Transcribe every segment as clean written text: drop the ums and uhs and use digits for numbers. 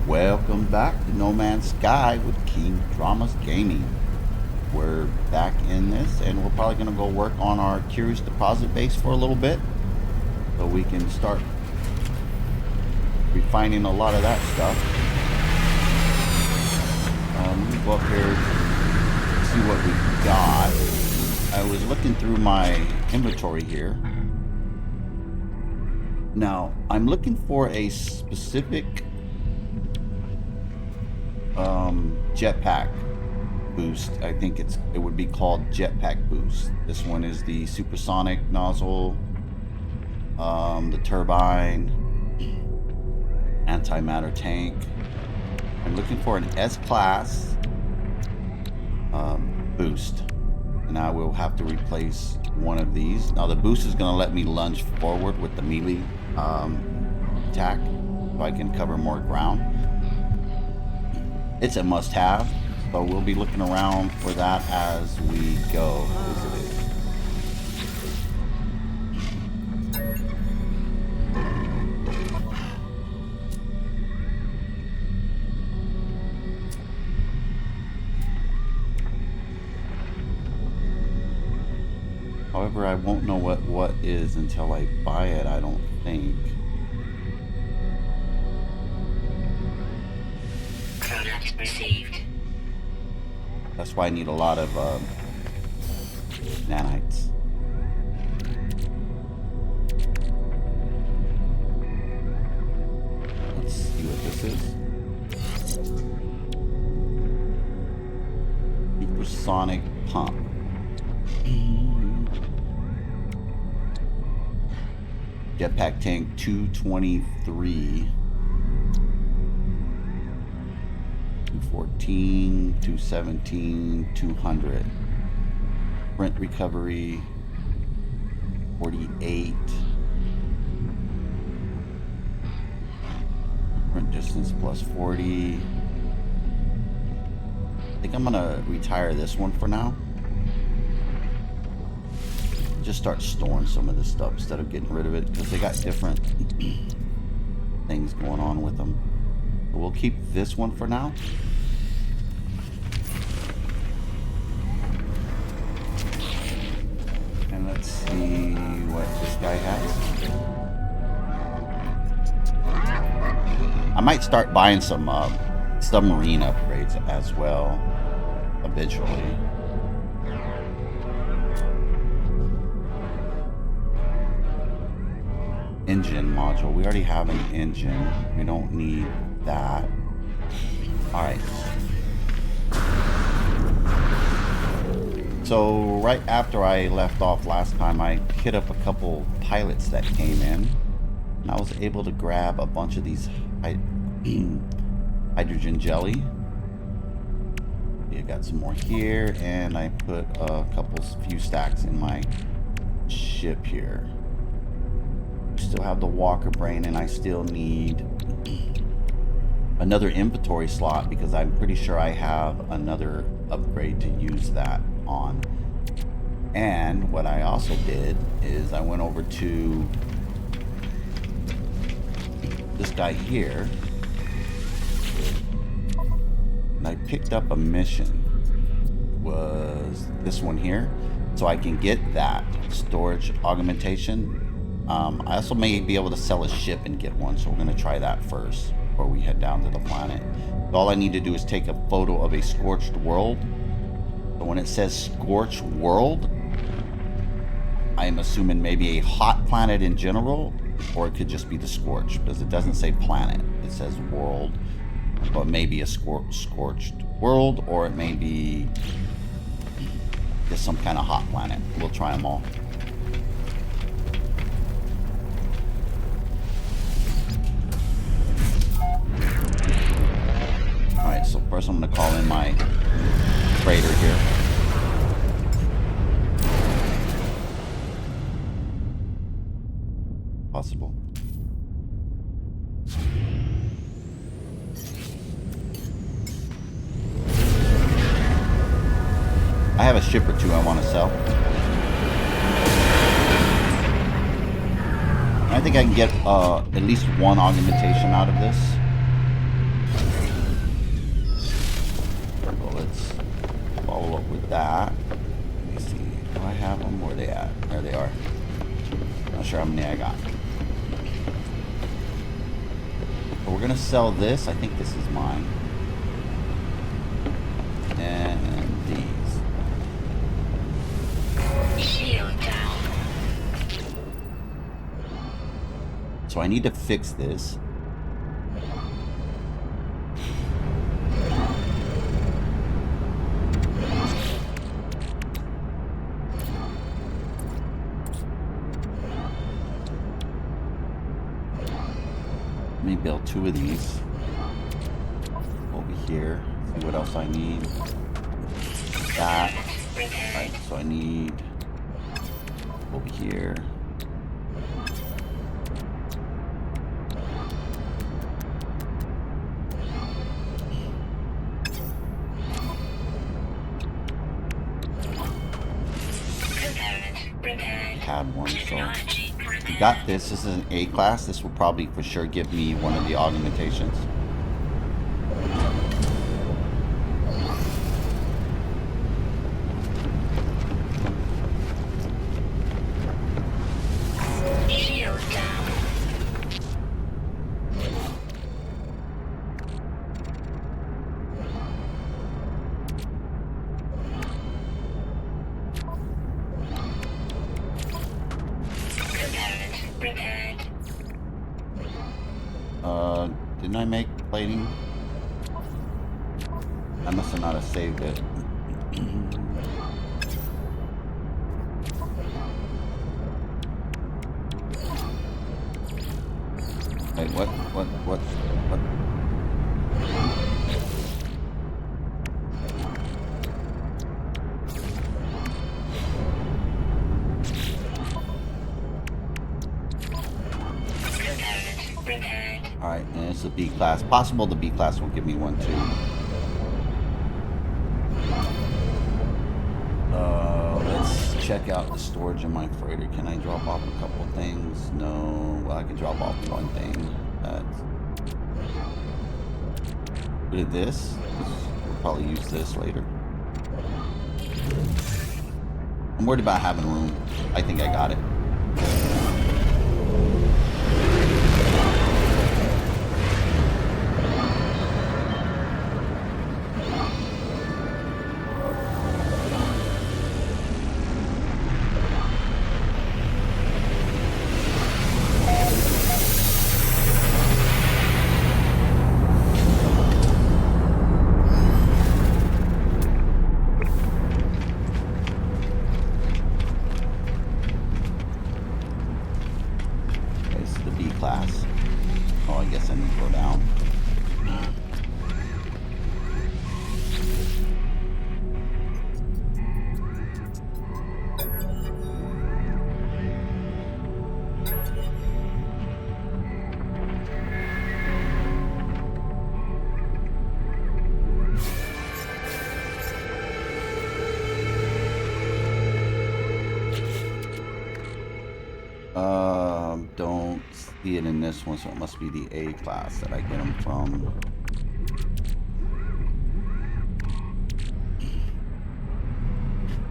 Welcome back to No Man's Sky with King Dramas Gaming. We're back in this, and we're probably going to go work on our curious deposit base for a little bit, so we can start refining a lot of that stuff. Let me go up here and see what we got. I was looking through my inventory here. Now, I'm looking for a specific jetpack boost. I think it would be called jetpack boost. This one is the supersonic nozzle, the turbine, antimatter tank. I'm looking for an S-class boost, and I will have to replace one of these. Now the boost is going to let me lunge forward with the melee attack, so I can cover more ground. It's a must-have, so we'll be looking around for that as we go visit it. However, I won't know what is until I buy it, I don't think. Product received. That's why I need a lot of nanites. Let's see what this is. Supersonic pump. Jetpack tank 223. 214, 217, 200. Sprint recovery 48. Sprint distance plus 40. I think I'm gonna retire this one for now. Just start storing some of this stuff instead of getting rid of it, because they got different things going on with them. But we'll keep this one for now. And let's see what this guy has. I might start buying some submarine upgrades as well eventually. Engine module. We already have an engine. We don't need that. Alright. So right after I left off last time, I hit up a couple pilots that came in, and I was able to grab a bunch of these hydrogen jelly. I got some more here, and I put a few stacks in my ship here. Still have the walker brain, and I still need another inventory slot because I'm pretty sure I have another upgrade to use that on. And what I also did is I went over to this guy here, and I picked up a mission. It was this one here, so I can get that storage augmentation. I also may be able to sell a ship and get one, so we're going to try that first before we head down to the planet. So all I need to do is take a photo of a scorched world. So when it says scorched world, I am assuming maybe a hot planet in general, or it could just be the scorched, because it doesn't say planet, it says world. But maybe a scorched world, or it may be just some kind of hot planet. We'll try them all. Alright, so first I'm going to call in my freighter here. Possible. I have a ship or two I want to sell. I think I can get at least one augmentation out of this. gonna sell this. I think this is mine. And these. Shield down. So I need to fix this. Let me build 2 of these. Over here. See what else I need. That. Right, so I need over here. Had one, so we got this. This is an A class. This will probably for sure give me one of the augmentations. Shield down. Prepared. Didn't I make plating? I must have not have saved it. Wait, what? Prepared. Alright, and it's a B class. Possible the B class will give me one too. Let's check out the storage in my freighter. Can I drop off a couple things? No. Well, I can drop off one thing. Look at this. We'll probably use this later. I'm worried about having room. I think I got it. Class. Oh, I guess I need to go down. Don't see it in this one, so it must be the A class that I get them from.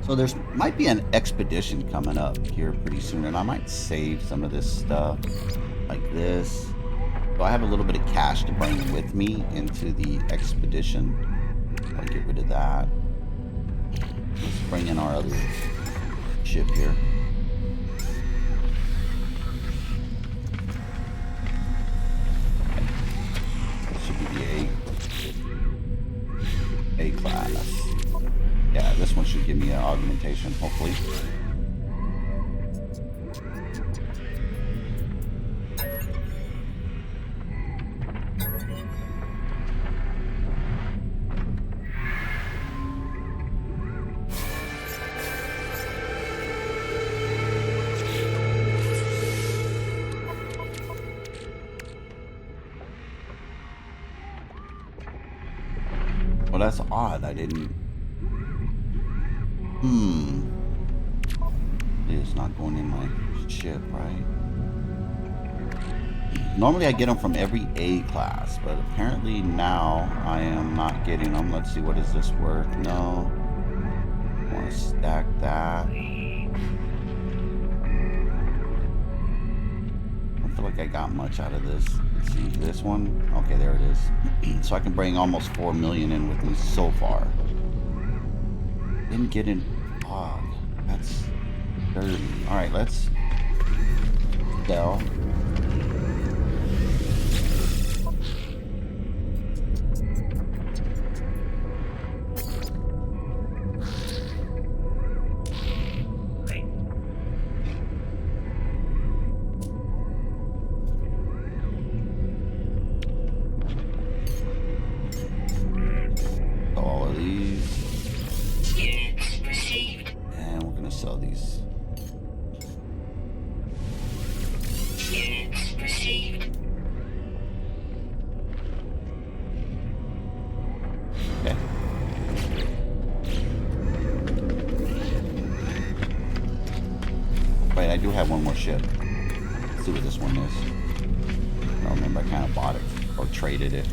So there's might be an expedition coming up here pretty soon, and I might save some of this stuff like this. So I have a little bit of cash to bring with me into the expedition. I'll get rid of that. Let's bring in our other ship here. A class. Yeah, this one should give me an augmentation, hopefully. Well, that's odd. I didn't... It's not going in my ship, right? Normally I get them from every A class, but apparently now I am not getting them. Let's see, what is this worth? No. I want to stack that. I don't feel like I got much out of this. See this one? Okay, there it is. So I can bring almost 4 million in with me so far. Didn't get in fog. That's dirty. Alright, let's sell. All of these. Units received. And we're gonna sell these. Units received. Okay. Wait, I do have one more ship. Let's see what this one is. I don't remember, I kind of bought it or traded it.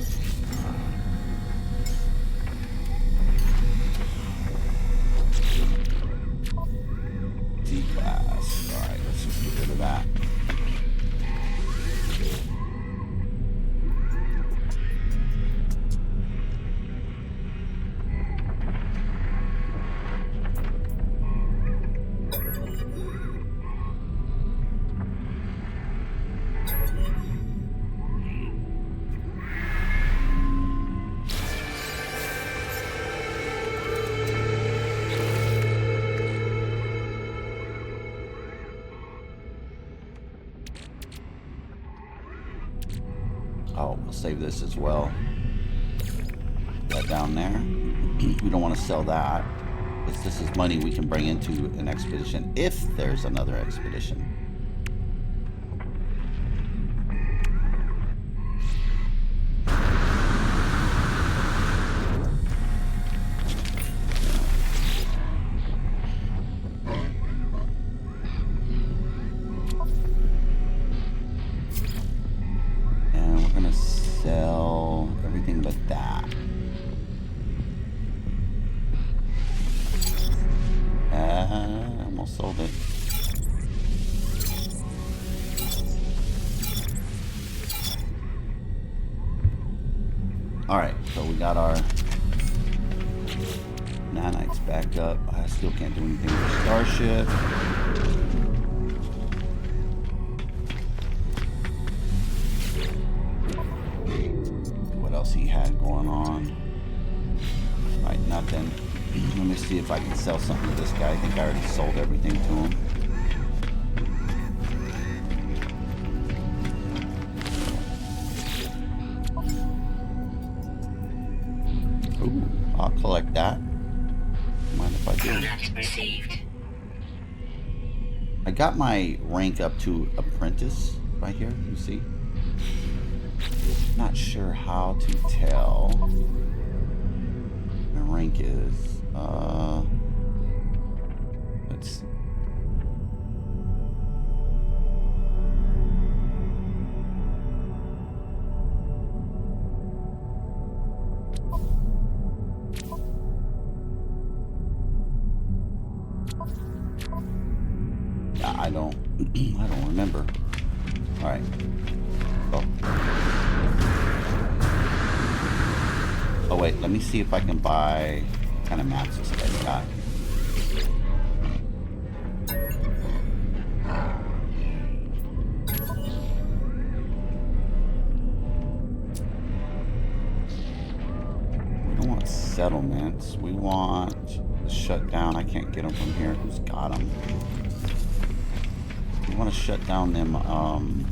D-class. Alright, let's just get rid of that. Oh, we'll save this as well. Put that down there. We don't want to sell that, because this is money we can bring into an expedition if there's another expedition. Sell everything but that. I almost sold it. Alright, so we got our nanites back up. I still can't do anything with the starship. He had going on. Right, nothing. Let me see if I can sell something to this guy. I think I already sold everything to him. Ooh, I'll collect that. Mind if I do? Product received. I got my rank up to apprentice right here, you see? Not sure how to tell my rank is. Let's see. Yeah, I don't remember. All right. Oh wait, let me see if I can buy what kind of maps this guy's got. We don't want settlements. We want to shut down. I can't get them from here. Who's got them? We want to shut down them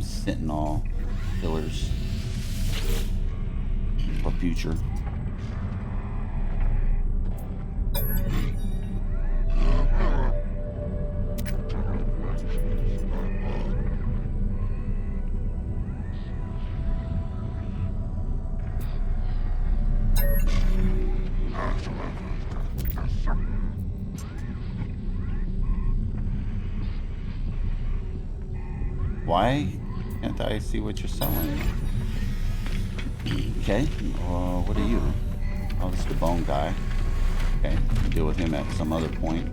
Sentinel pillars for future. Why can't I see what you're selling? Okay, what are you? Oh, this is the bone guy. Okay, we'll deal with him at some other point.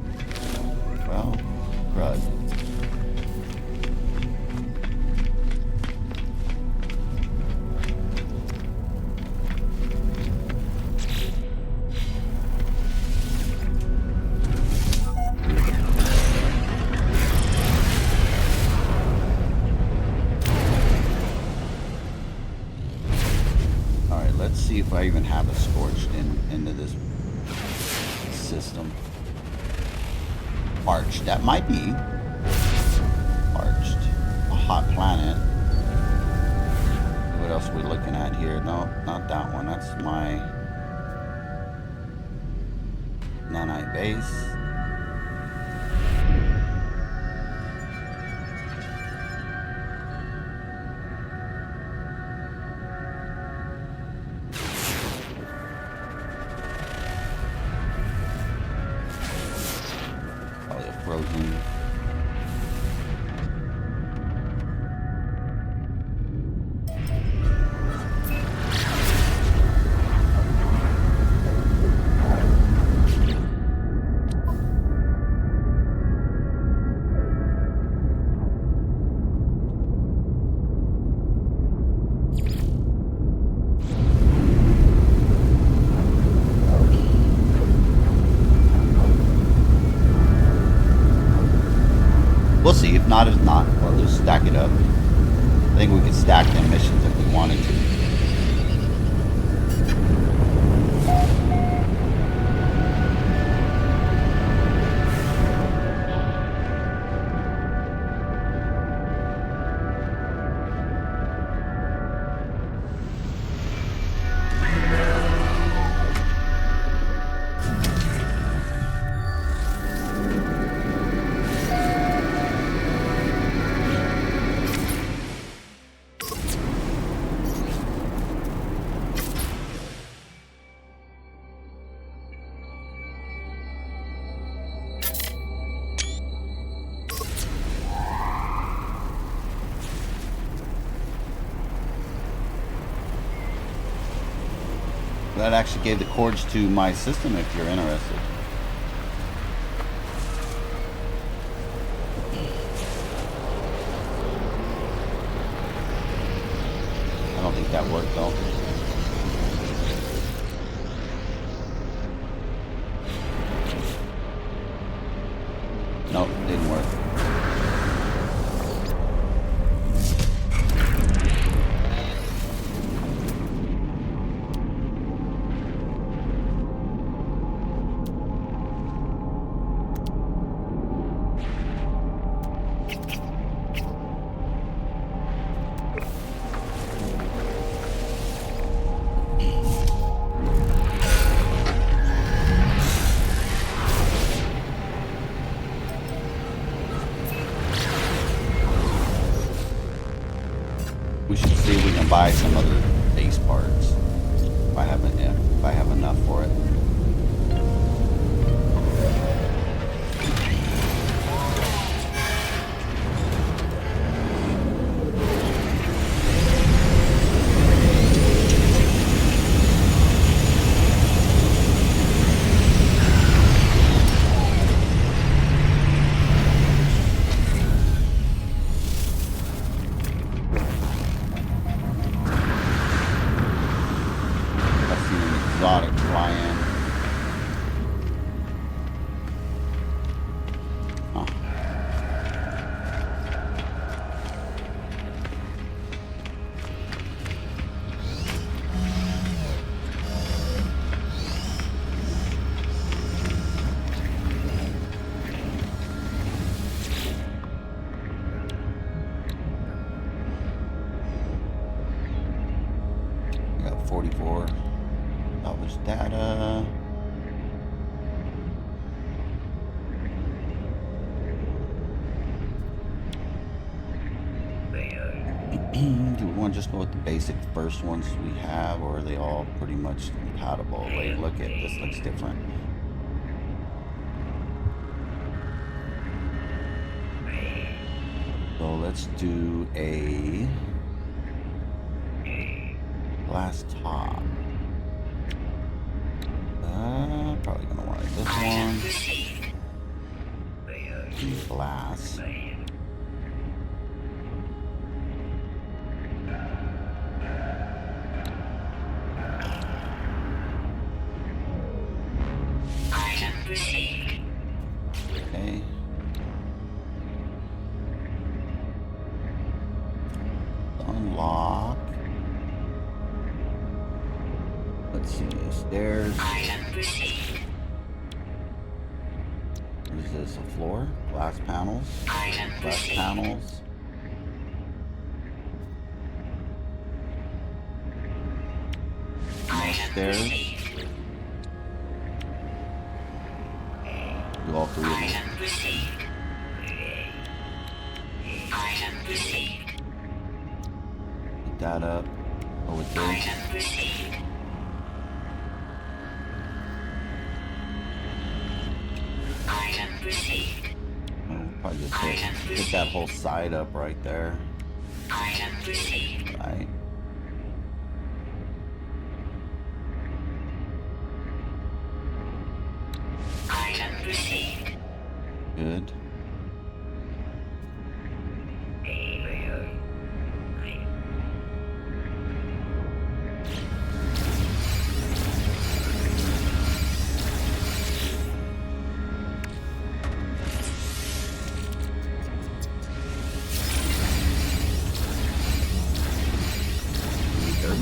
Well, crud. let's see if I even have a scorched into this system. Arched. That might be arched. A hot planet. What else are we looking at here? No, not that one. That's my Nanite base. Probably a frozen. We'll see. If not, if not. We'll just stack it up. I think we could stack them missions if we wanted to. That actually gave the cords to my system if you're interested. I don't think that worked though. Nope, didn't work. We should see if we can buy some other base parts. If I haven't, yeah, if I have enough for it. Exotic flying. Huh. We got 44. Salvage data. Do we want to just go with the basic first ones we have, or are they all pretty much compatible? Wait, look at this, looks different. So let's do a glass top. Probably gonna want this one. Glass. Okay. Unlock. Let's see, stairs. Item received. What is this? A floor? Glass panels? Item Glass received. panels. More Item stairs. received. Do all three of them. Item received. Item received. Pick that up. Over there. Item received. Item received. Oh, probably just pick that whole side up right there. Item received. Right. Item received. Good. Good.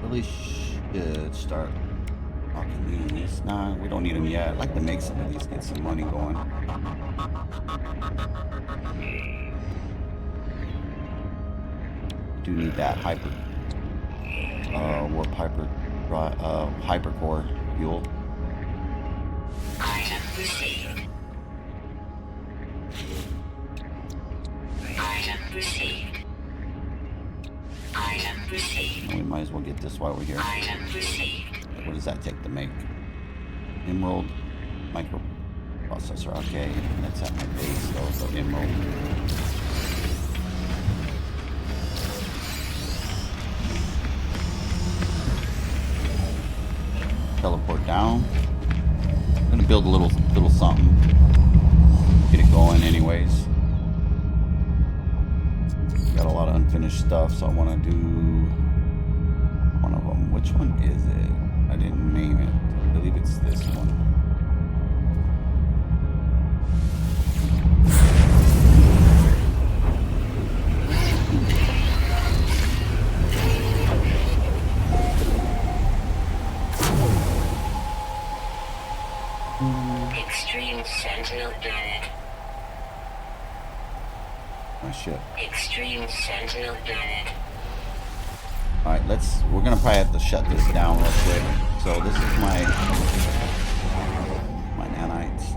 Really should start talking these. Nah, we don't need them yet. I'd like to make some of these, get some money going. Do need that warp hypercore fuel. Item received. Item received. Item received. We might as well get this while we're here. Item received. What does that take to make? Emerald microprocessor. Okay, that's at my base though, so emerald. Teleport down. I'm gonna build a little something. Get it going anyways. Got a lot of unfinished stuff, so I want to do one of them. Which one is it? I didn't name it. I believe it's this one. Extreme Sentinel Bennett. My ship. Extreme Sentinel Bennett. Alright, we're gonna probably have to shut this down real quick. So this is my nanites.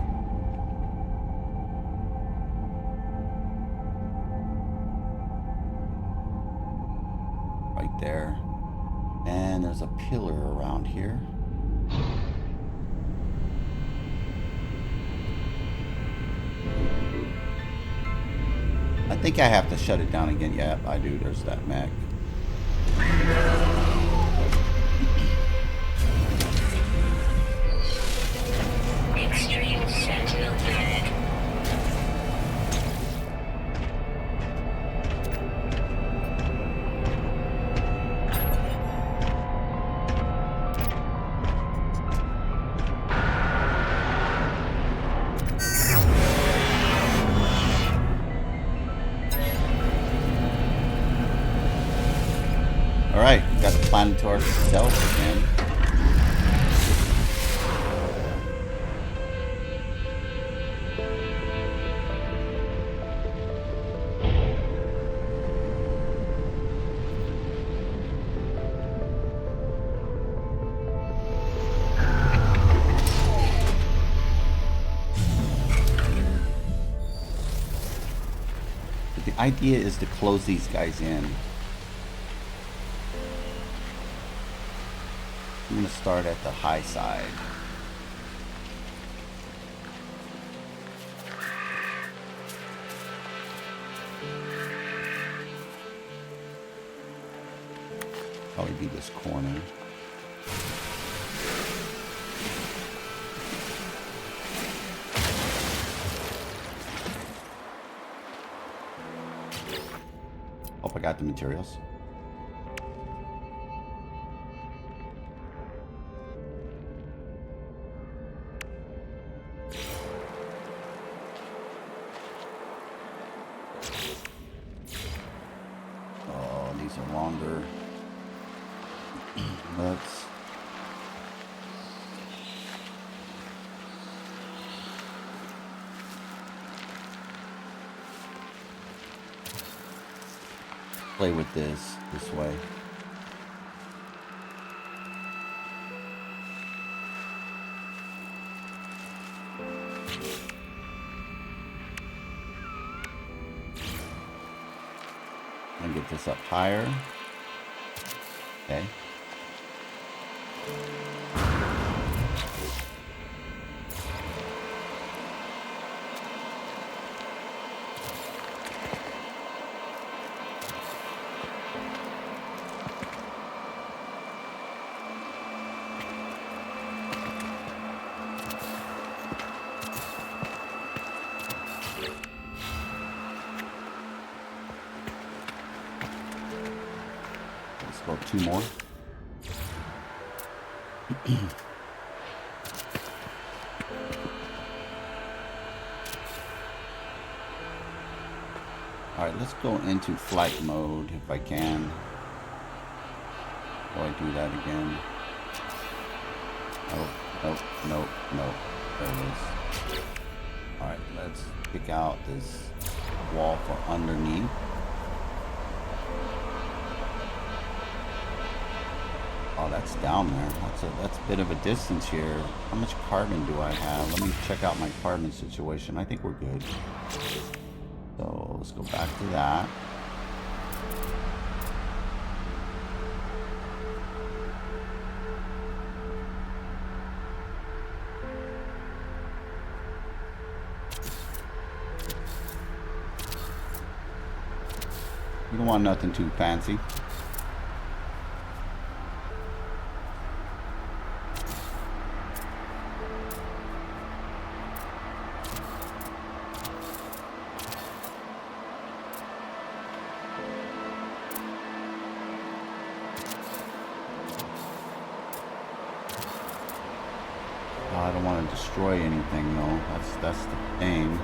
Right there. And there's a pillar around here. I think I have to shut it down again. Yeah, I do. There's that mech. Extreme Sentinel Bennett. Alright, got the planet to ourselves again. idea is to close these guys in. I'm going to start at the high side. Probably be this corner. Hope I got the materials. Oh, these are longer. Let's play with this way. And get this up higher. Okay. Let's go 2 more. Alright, let's go into flight mode if I can. Before I do that again. Oh, nope, nope, nope. There it is. Alright, let's pick out this wall for underneath. Oh, that's down there. That's a bit of a distance here. How much carbon do I have? Let me check out my carbon situation. I think we're good. So let's go back to that. You don't want nothing too fancy. I don't want to destroy anything though. That's the thing.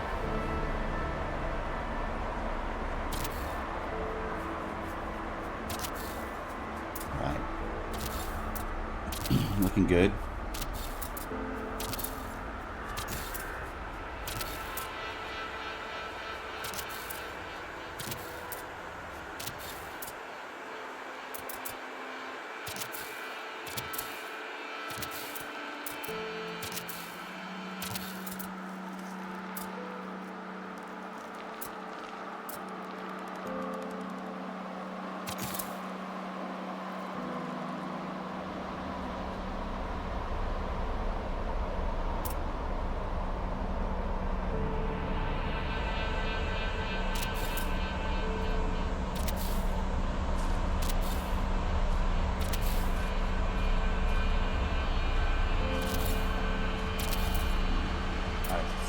Right. Looking good.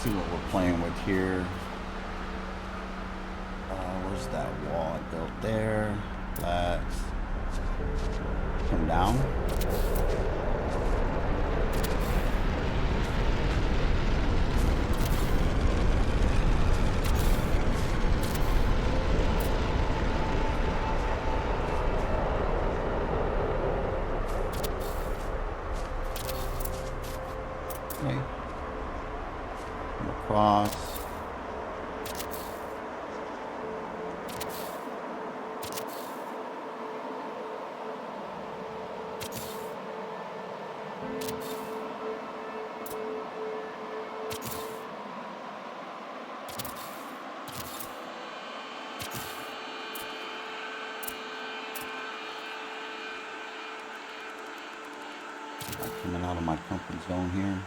See what we're playing with here. Where's that wall I built there? Let's come down. Okay. Come across. I'm coming out of my comfort zone here.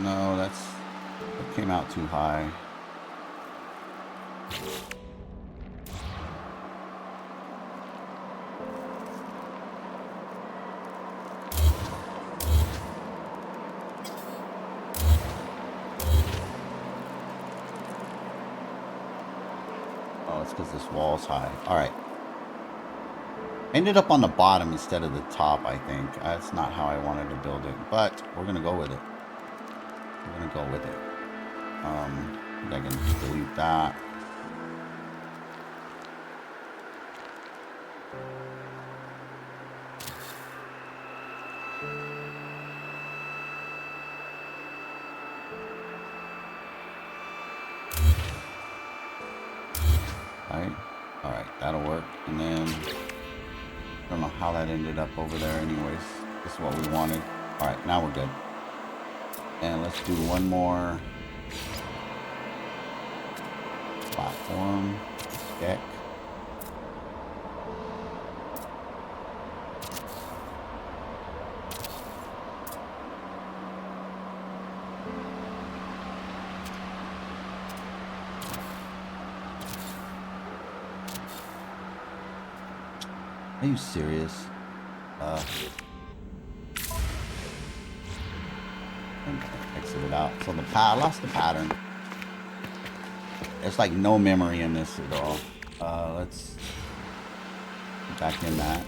No, that came out too high. Oh, it's because this wall's high. All right. Ended up on the bottom instead of the top, I think. That's not how I wanted to build it, but we're going to go with it. We're going to go with it. I can delete that. All right, that'll work. And then I don't know how that ended up over there anyways. This is what we wanted. All right, now we're good. And let's do one more platform deck. Are you serious? And exit it out. So I lost the pattern. There's like no memory in this at all. Let's get back in that.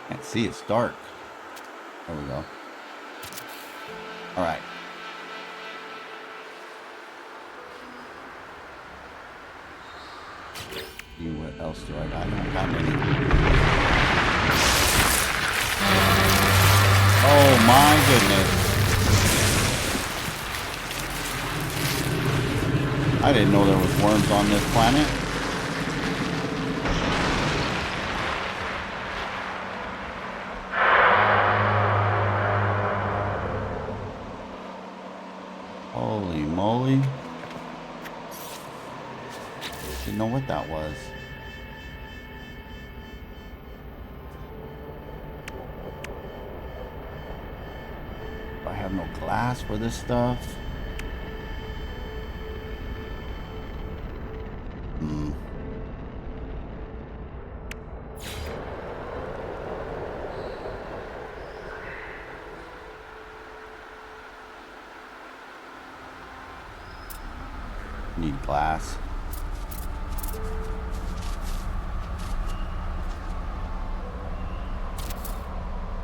Can't see, it's dark. There we go. All right. See what else do I got? I don't got any. Oh my goodness. I didn't know there was worms on this planet. Holy moly. Didn't know what that was. I have no glass for this stuff. Need glass.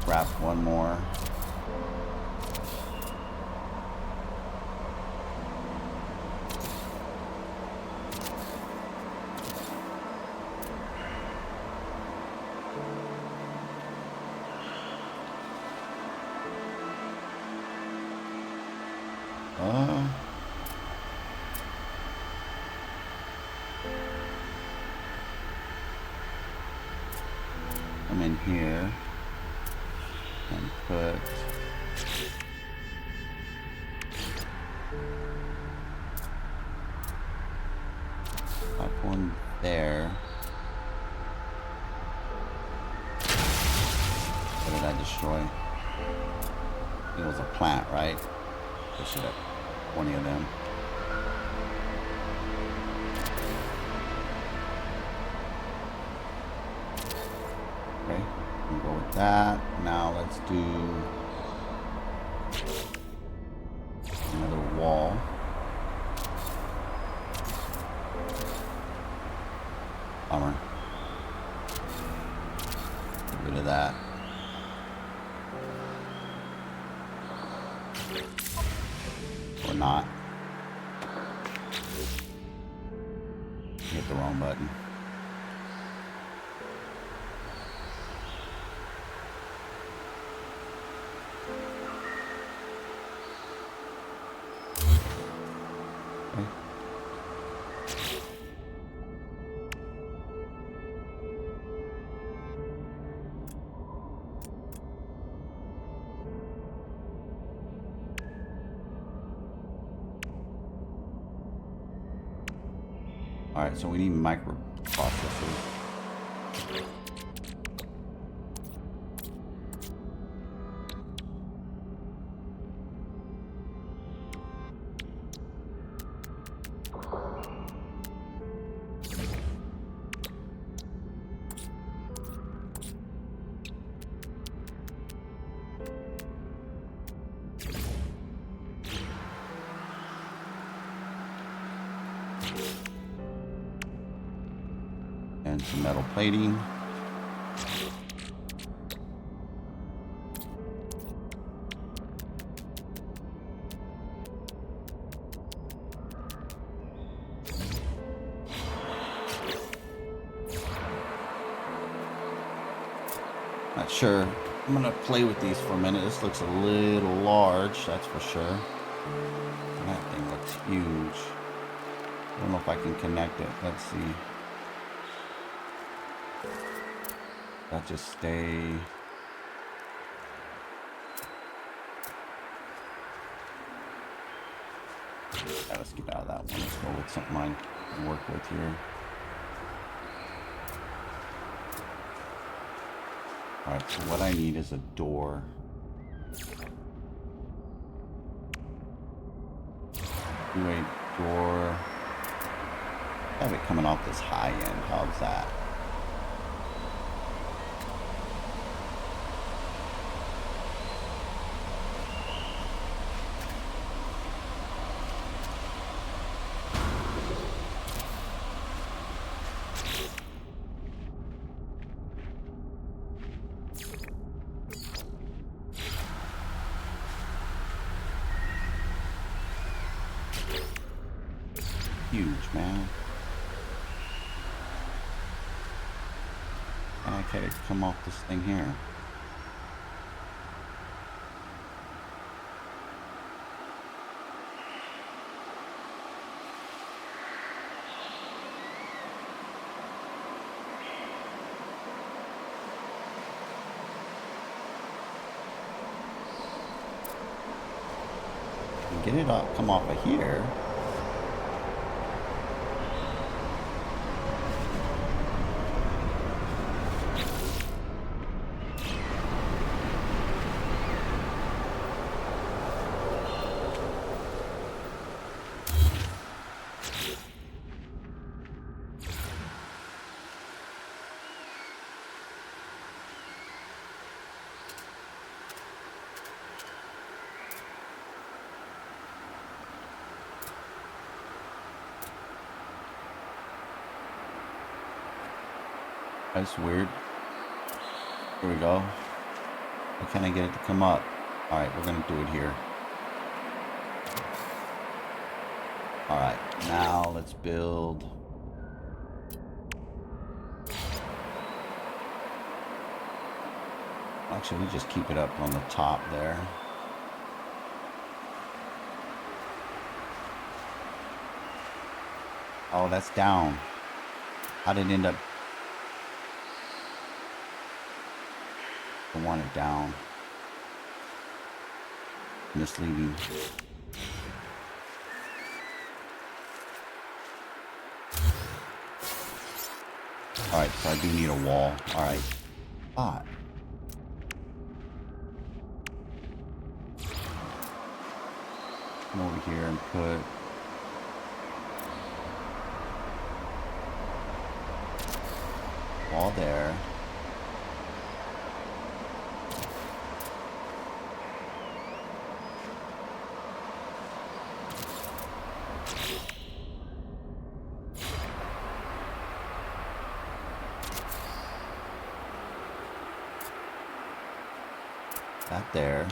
Grab one more. come in here and put one there. What did I destroy? It was a plant, right? I should have 20 of them. Okay, we'll go with that. Now let's do another wall. Bummer. Get rid of that. Or not. Hit the wrong button. Okay. All right, so we need microprocessors. And some metal plating. Not sure. I'm gonna play with these for a minute. This looks a little large, that's for sure. And that thing looks huge. I don't know if I can connect it. Let's see. That just stay. Yeah, let's get out of that one. Let's go with something I can work with here. Alright, so what I need is a door. Do a door. Have it coming off this high end. How's that? Huge, man. And I can't come off this thing here. And get it up, come off of here. That's weird. Here we go. Why can't I get it to come up? Alright, we're gonna do it here. Alright, now let's build. Actually, we just keep it up on the top there. Oh, that's down. How did it end up? I want it down. Misleading. Alright, so I do need a wall. Alright. Come over here and put wall there. That there.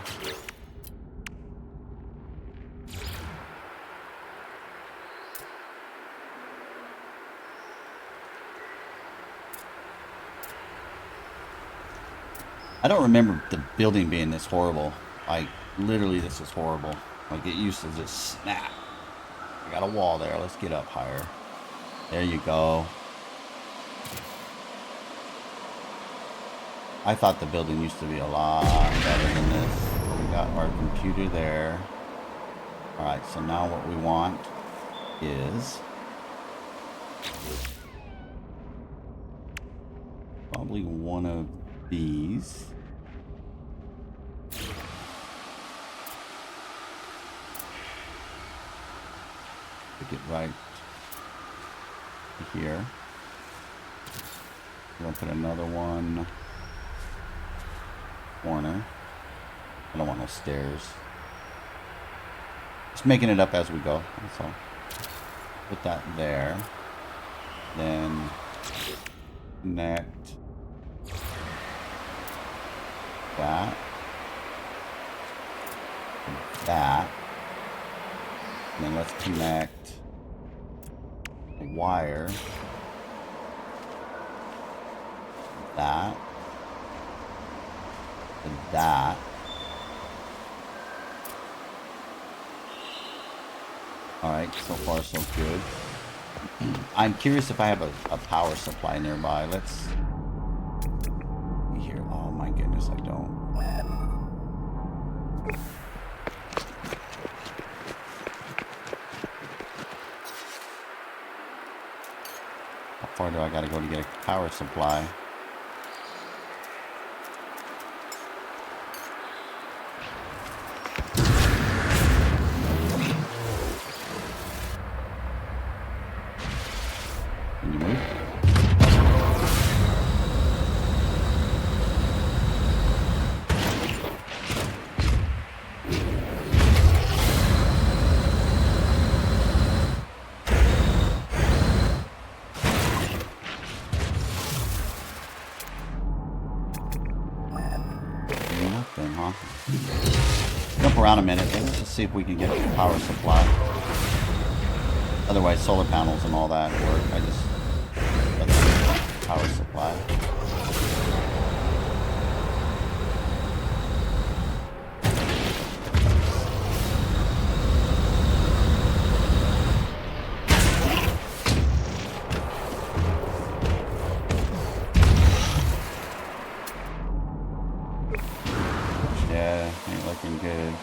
I don't remember the building being this horrible. Like, literally, this is horrible. Like, it used to just snap. I got a wall there. Let's get up higher. There you go. I thought the building used to be a lot better than this. We got our computer there. Alright, so now what we want is probably one of these. Stick it right here. We're gonna put another one corner. I don't want no stairs. Just making it up as we go. That's all. Put that there. Then connect that. And that. And then let's connect a wire. That. And that. Alright, so far so good. I'm curious if I have a power supply nearby. Let's see here. Oh my goodness, I don't. How far do I gotta go to get a power supply? Can you move? Nothing, huh? Jump around a minute. Let's just see if we can get a power supply. Otherwise, solar panels and all that work. I just power supply. Yeah, ain't looking good.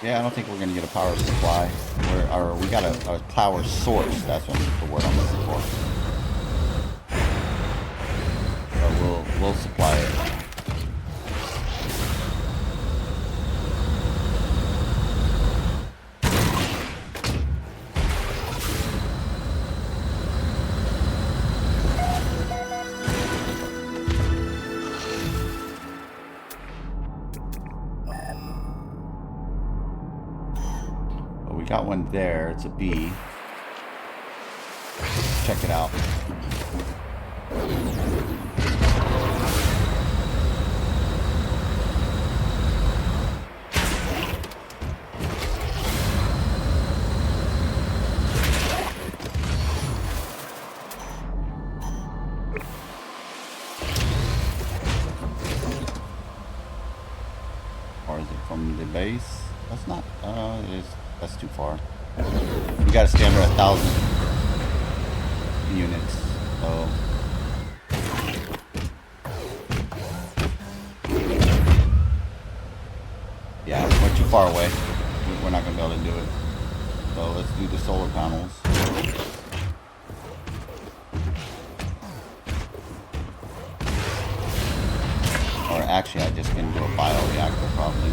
Yeah, I don't think we're going to get a power supply. Or we got a power source. That's what the word I'm looking for. But we'll supply it. got one there. It's a B. Check it out. Or is it from the base? That's not, that's too far. You gotta stay under 1,000 units, so. Yeah, we're too far away. We're not gonna be able to do it. So let's do the solar panels. Or actually, I just can do a bioreactor probably.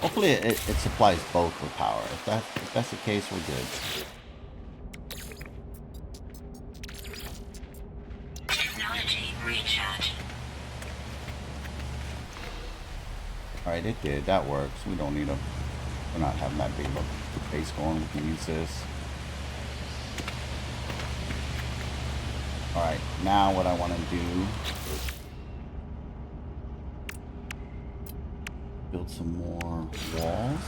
Hopefully it supplies both with power. If that's the case, we're good. Technology recharge. Alright, it did. That works. We don't need we're not having that big of a base going. We can use this. Alright, now what I want to do, build some more walls.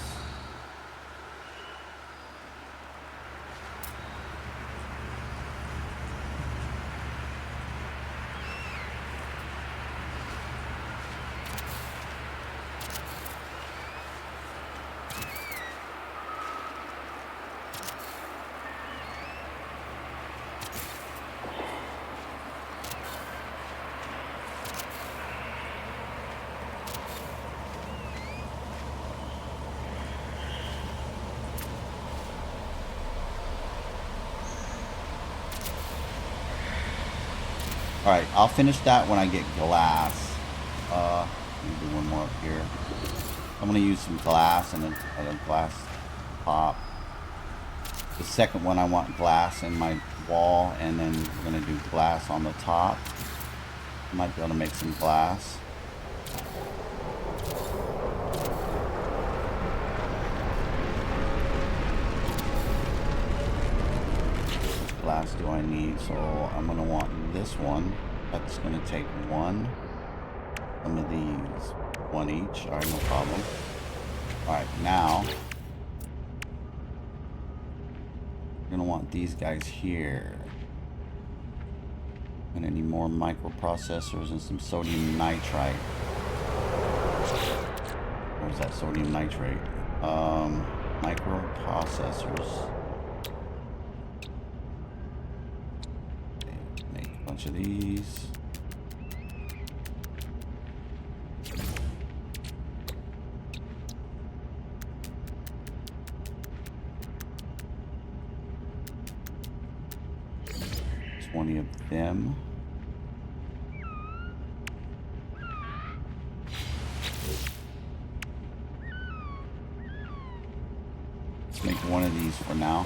Alright, I'll finish that when I get glass. Let me do one more up here. I'm going to use some glass and a glass top. The second one I want glass in my wall, and then we're going to do glass on the top. Might be able to make some glass. Glass do I need? So I'm going to want this one. That's going to take one. Some of these. One each. Alright, no problem. Alright, now we're going to want these guys here. I'm going to need more microprocessors and some sodium nitrite. Where's that sodium nitrate? Microprocessors. Bunch of these. There's 20 of them. Let's make one of these for now.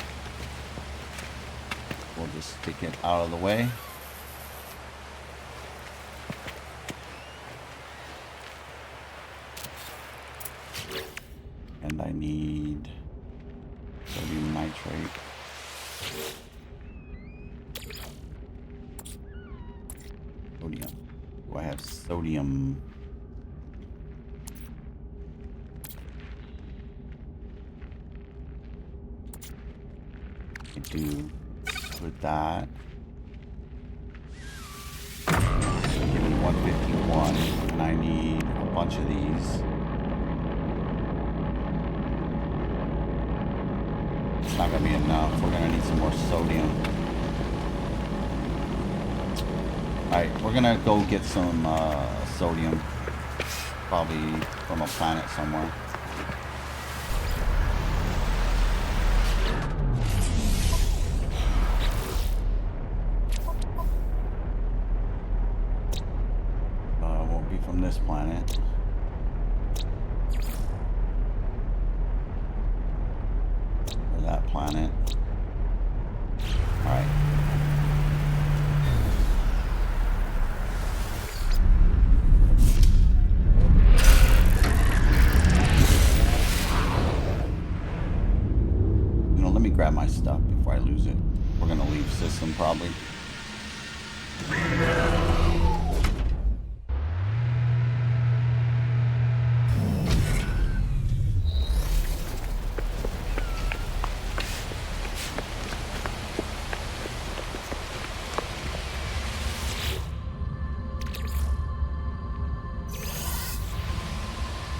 We'll just stick it out of the way. And I need sodium nitrate. Sodium. Do I have sodium? I do. With that. Give me 151, and I need a bunch of these. It's not gonna be enough. We're gonna need some more sodium. Alright, we're gonna go get some sodium. Probably from a planet somewhere. Won't be from this planet. Or that planet. Alright. Let me grab my stuff before I lose it. We're gonna leave system probably.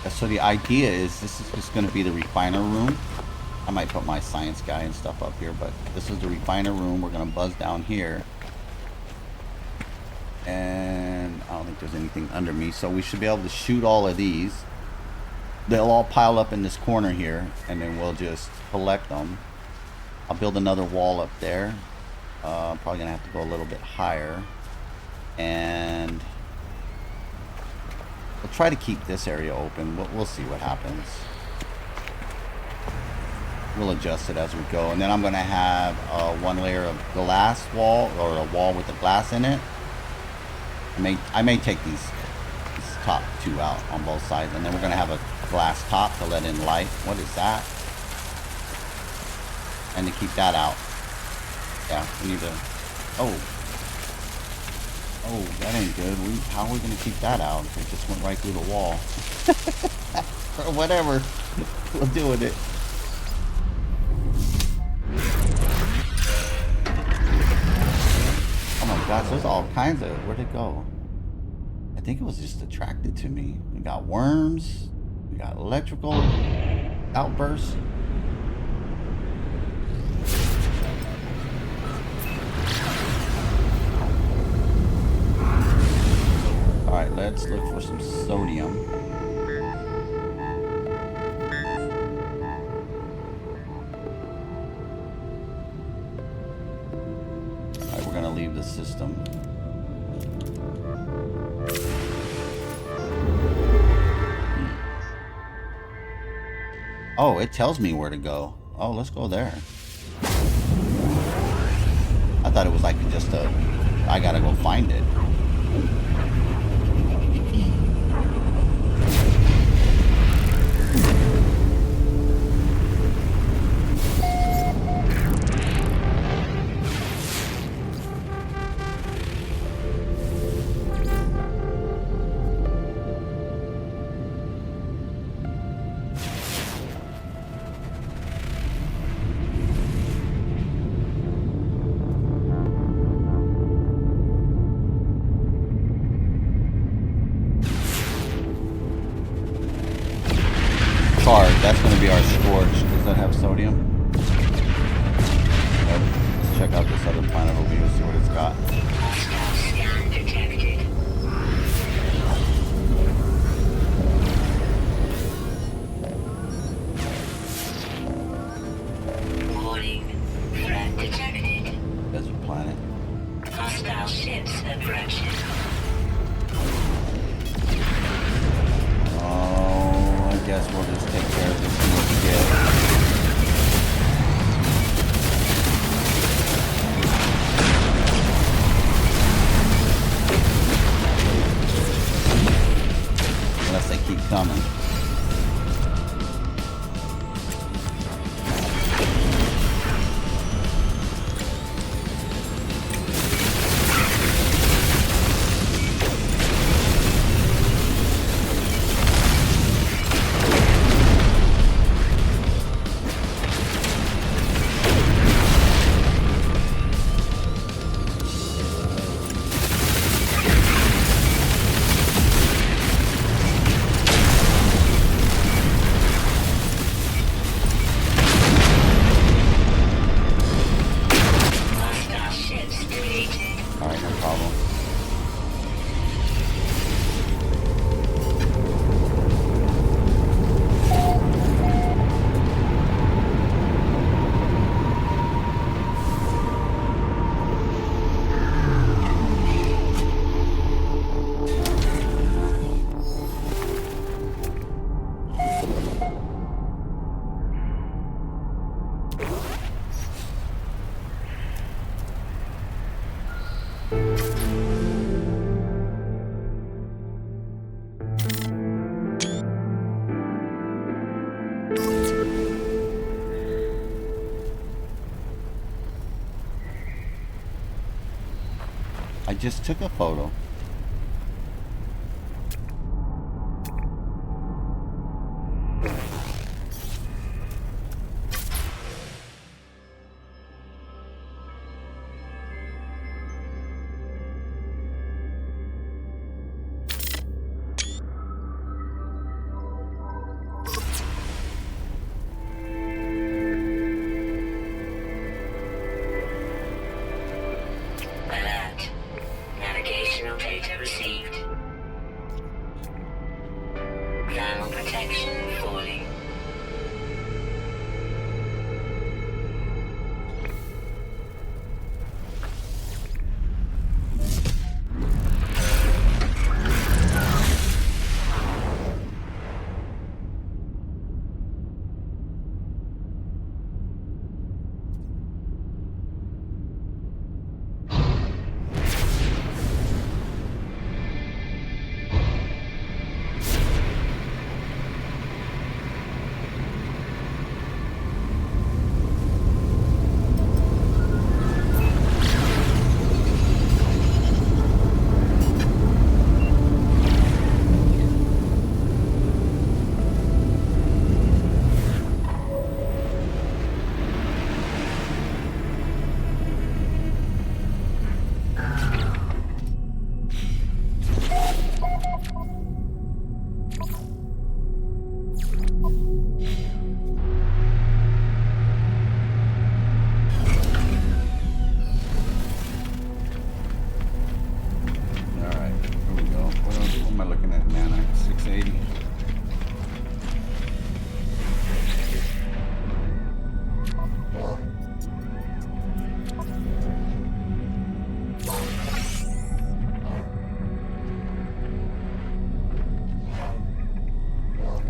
So the idea is this is just going to be the refiner room. I might put my science guy and stuff up here, but this is the refiner room. We're going to buzz down here. And I don't think there's anything under me, so we should be able to shoot all of these. They'll all pile up in this corner here, and then we'll just collect them. I'll build another wall up there. Probably going to have to go a little bit higher. And we'll try to keep this area open. We'll see what happens. We'll adjust it as we go. And then I'm going to have one layer of glass wall, or a wall with the glass in it. I may take these top two out on both sides. And then we're going to have a glass top to let in light. What is that? And to keep that out. Yeah, we need to... Oh, that ain't good. How are we going to keep that out? It just went right through the wall. Or whatever. We'll deal with it. Oh my gosh, there's all kinds of... Where'd it go? I think it was just attracted to me. We got worms. We got electrical outbursts. Alright, let's look for some sodium. Alright, we're gonna leave the system. Oh, it tells me where to go. Oh, let's go there. I thought it was like just I gotta go find it. That's going to be our scorch. Does that have sodium? Let's check out this other planet over here, see what it's got. Scan detected. Warning. Threat detected. Desert planet. Hostile ships approaching. I guess we'll just take care of this and what we get. Unless they keep coming. just took a photo. Alert. Navigational data received. Thermal protection falling.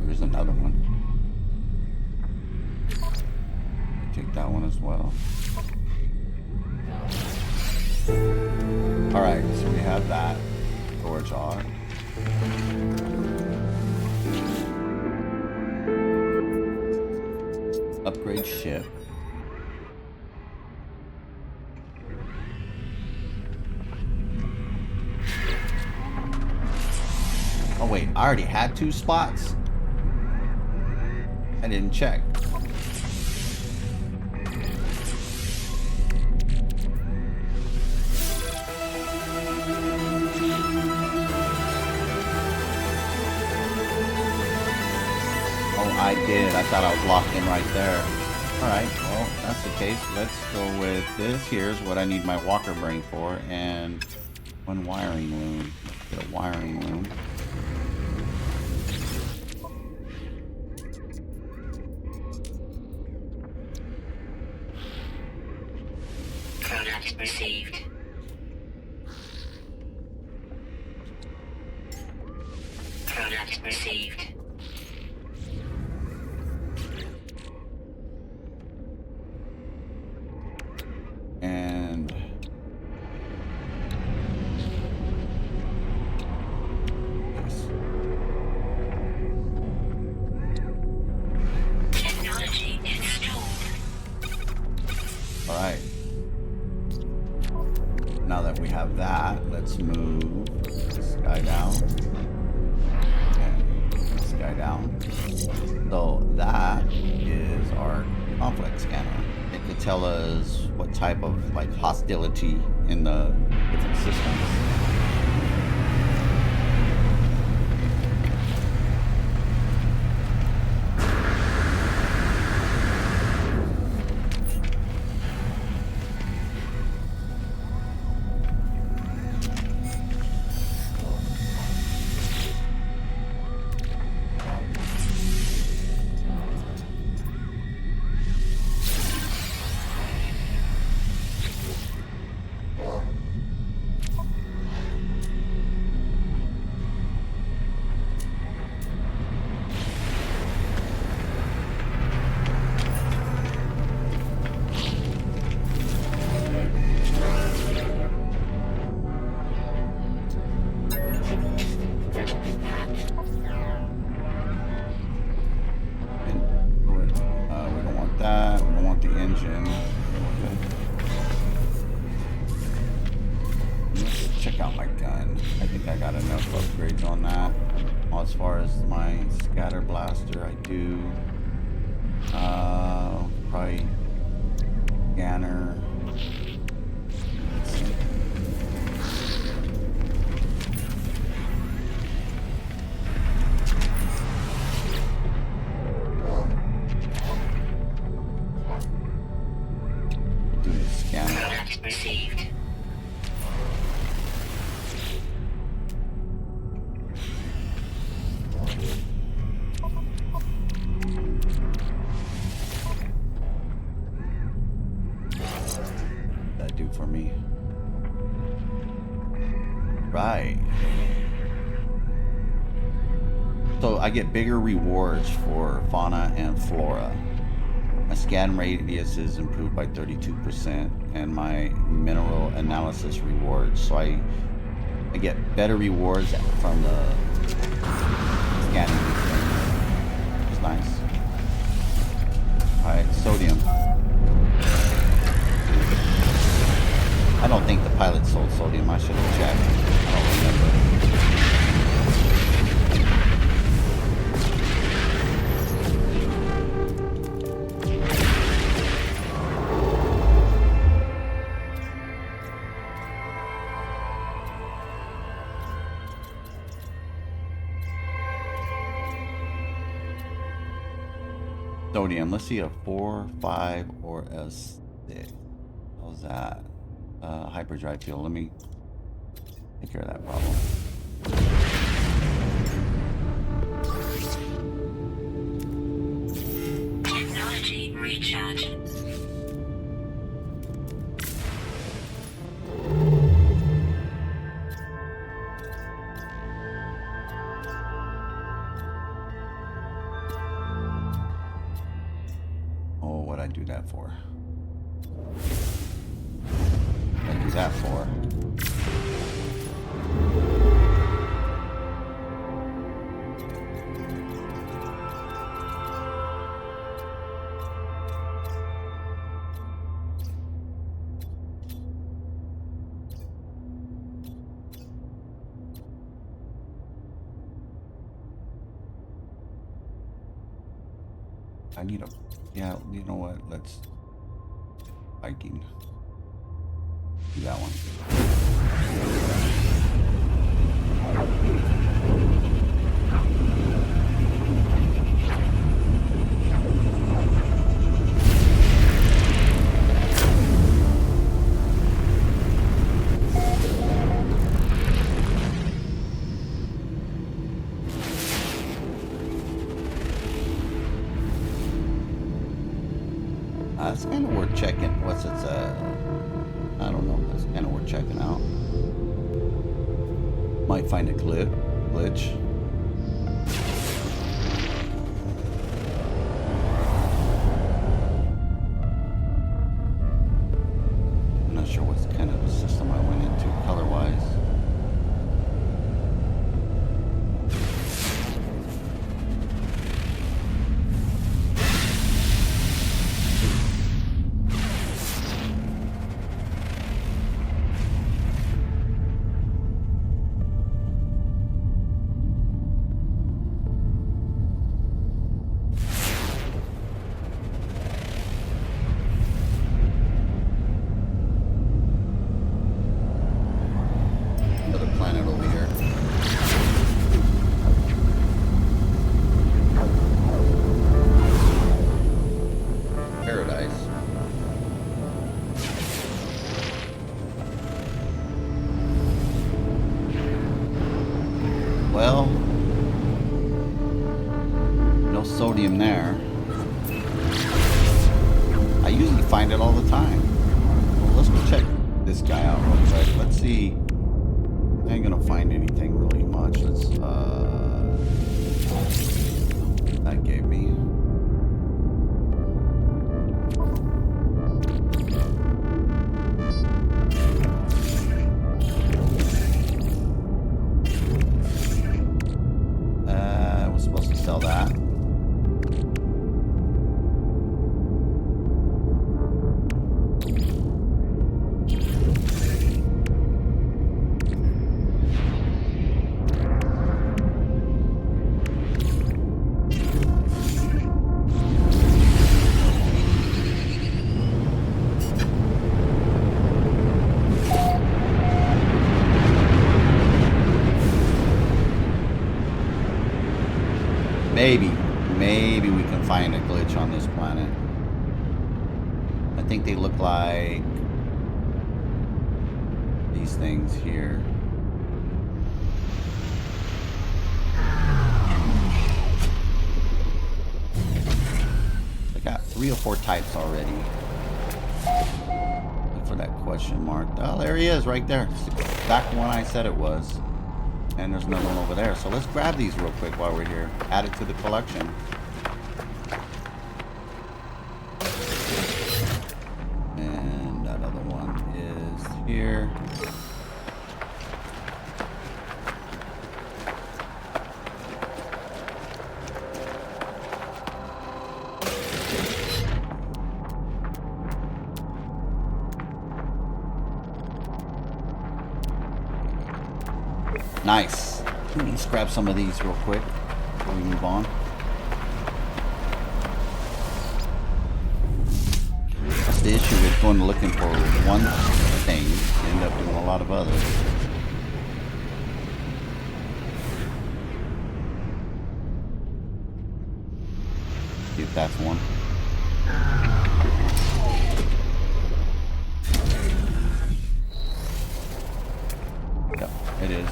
There's another one. Take that one as well. Alright, so we have that. Storage R. Upgrade ship. Oh wait, I already had 2 spots? I didn't check. Oh, I did. I thought I was locked in right there. Alright, well, if that's the case. Let's go with this. Here's what I need my walker brain for, and 1 wiring loom. Let's get a wiring loom. Product received. Product received. And yes. Technology installed. All right. Now that we have that, let's move this guy down. And this guy down. So that is our complex scanner. It could tell us what type of like hostility in the different systems. I think I got enough upgrades on that. As far as my scatter blaster, I do. Probably scanner. Let's see. Do the scanner. Product received. That do for me. Right. So I get bigger rewards for fauna and flora. My scan radius is improved by 32%, and my mineral analysis rewards. So I get better rewards from the scanning thing. It's nice. Alright, sodium. I don't think the pilot sold sodium. I should have checked. I don't remember. Sodium. Let's see a 4, 5, or a 6. How's that? Hyperdrive fuel. Let me take care of that problem. Technology recharge. Oh, what'd I do that for? What'd I do that for? I need a... Yeah, you know what? Let's... Viking. Do that one. That's kind of worth checking. What's its, I don't know. That's kind of worth checking out. Might find a glitch. I'm not sure what kind of system I went into color-wise. Planet over here. Paradise. Well, no sodium there. I usually find it all the time. Well, let's go check this guy out real quick. Let's see. I ain't gonna find anything really much. Let's that gave me. I was supposed to sell that. maybe we can find a glitch on this planet. I think they look like these things here. I got 3 or 4 types already. Look for that question mark. Oh, there he is right there. It's the exact one I said it was. And there's another one over there. So let's grab these real quick while we're here. Add it to the collection. And that other one is here. Nice. Let's grab some of these real quick before we move on. That's the issue with going looking for one thing. You end up doing a lot of others. See if that's one. Yep, it is.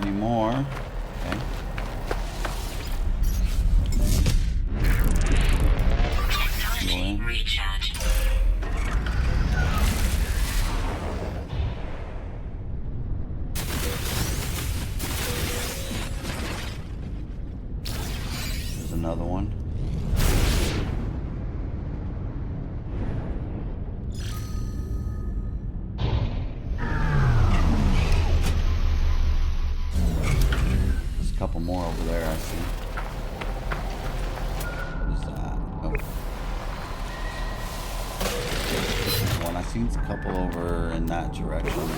Any more? Okay. Technology recharge. There's another one. Couple more over there, I see. What is that? Oh. This is one. I seen a couple over in that direction.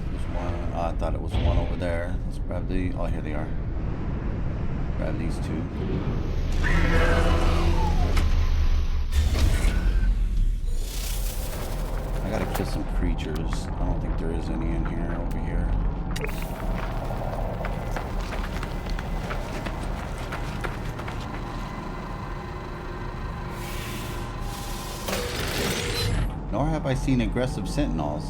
There's one. Oh, I thought it was one over there. Let's grab the. Oh, here they are. Grab these 2. I gotta kill some creatures. I don't think there is any in here, over here. Nor have I seen aggressive sentinels.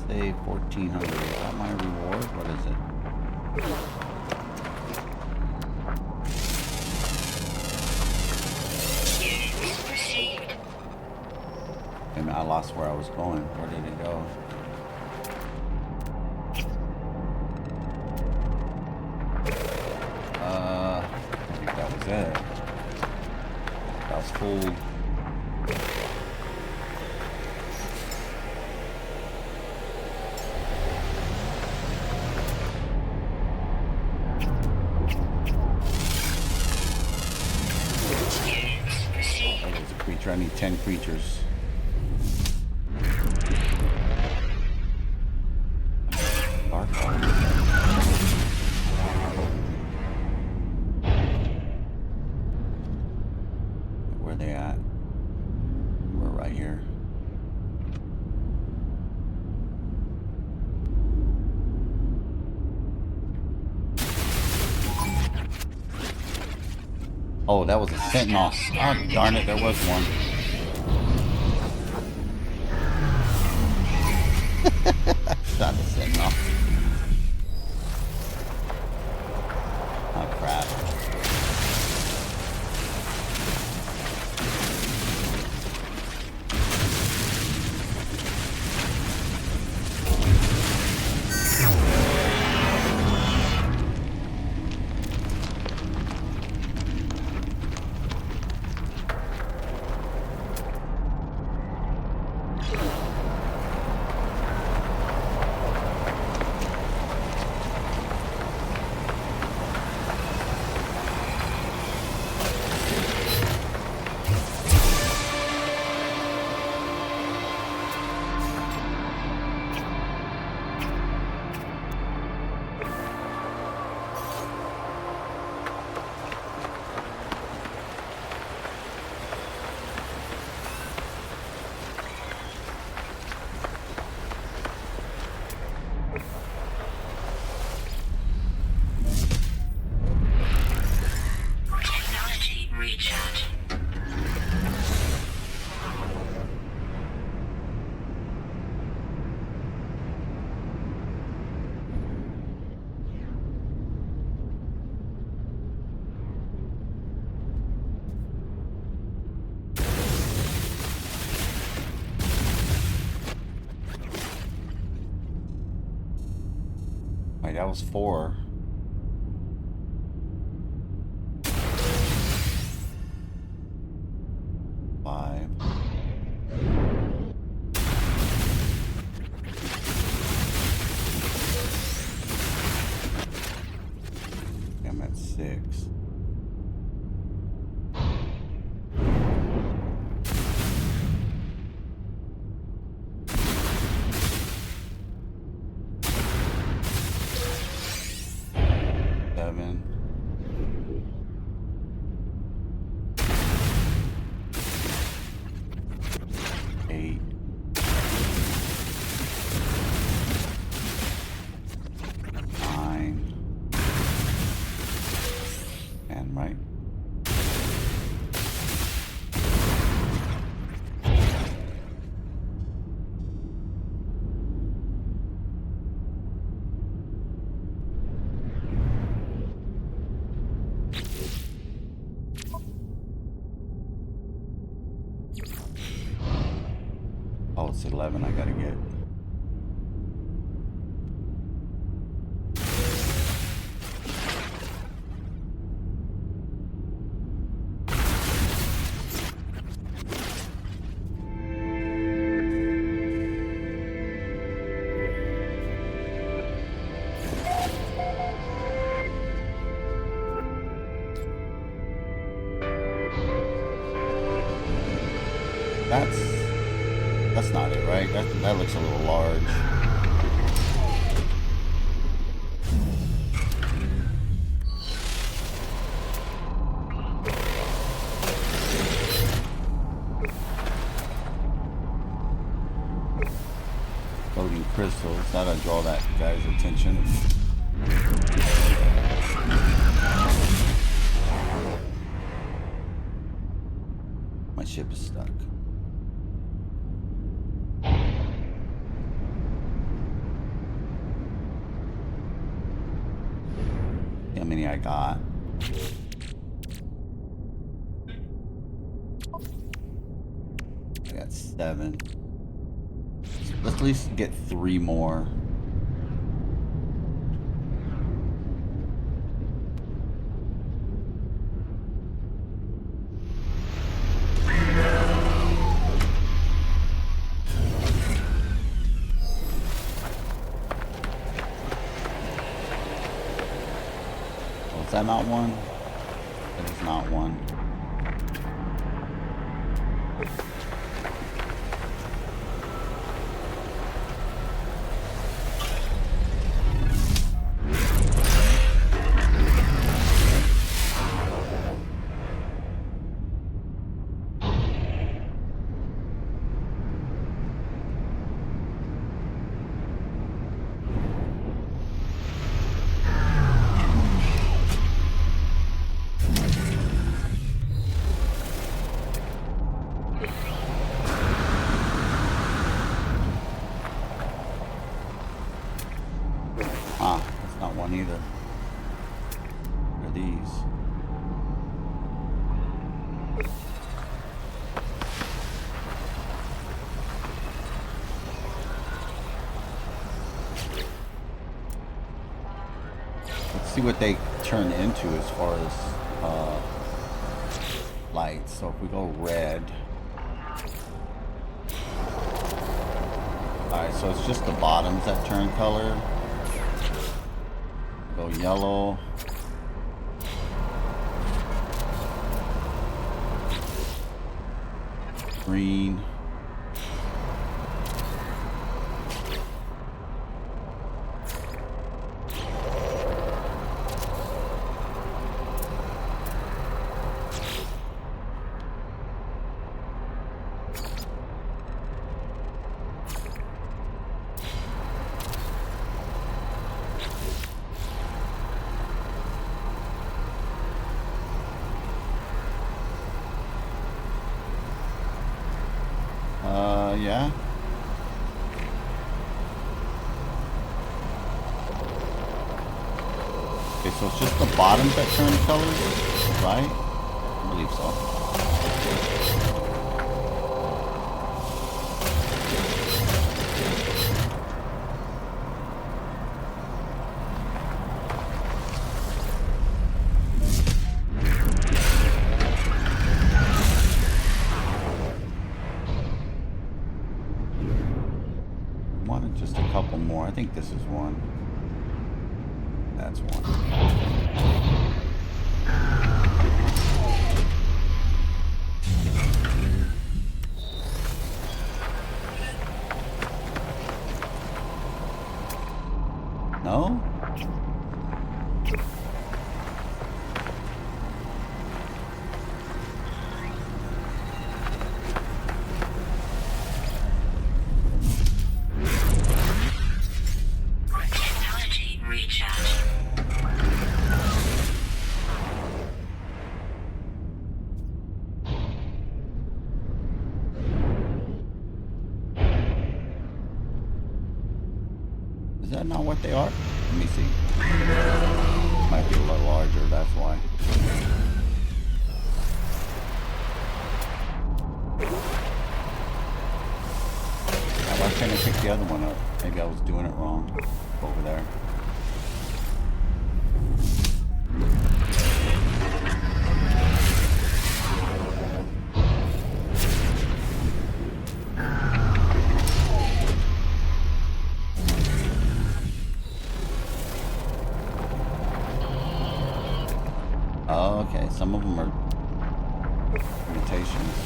Say 1400. Is that my reward? What is it? Wait a minute, I lost where I was going. Where did it go? I think that was it. That was full. I need 10 creatures. Where are they at? We're right here. Oh, that was a sentinel. Oh, darn it, there was one. Shot the sentinel. Oh, crap. Alright, that was 4. I'm at 6. Right? Oh, it's 11 I gotta get. That's not it, right? That looks a little large. Floating crystals. That'll draw that guy's attention. My ship is stuck. How many I got? I got 7. Let's at least get 3 more. Is that not one? That is not one. Either. What are these? Let's see what they turn into as far as lights. So if we go red. Alright, so it's just the bottoms that turn color. Go yellow. Green. Yeah. Okay, so it's just the bottoms that turn colors, right? I believe so. think this is one. That's one. No? Technology recharge. Is that not what they are? Let me see. Might be a little larger, that's why. Why can't I pick the other one up? Maybe I was doing it wrong over there. Oh, okay, some of them are imitations.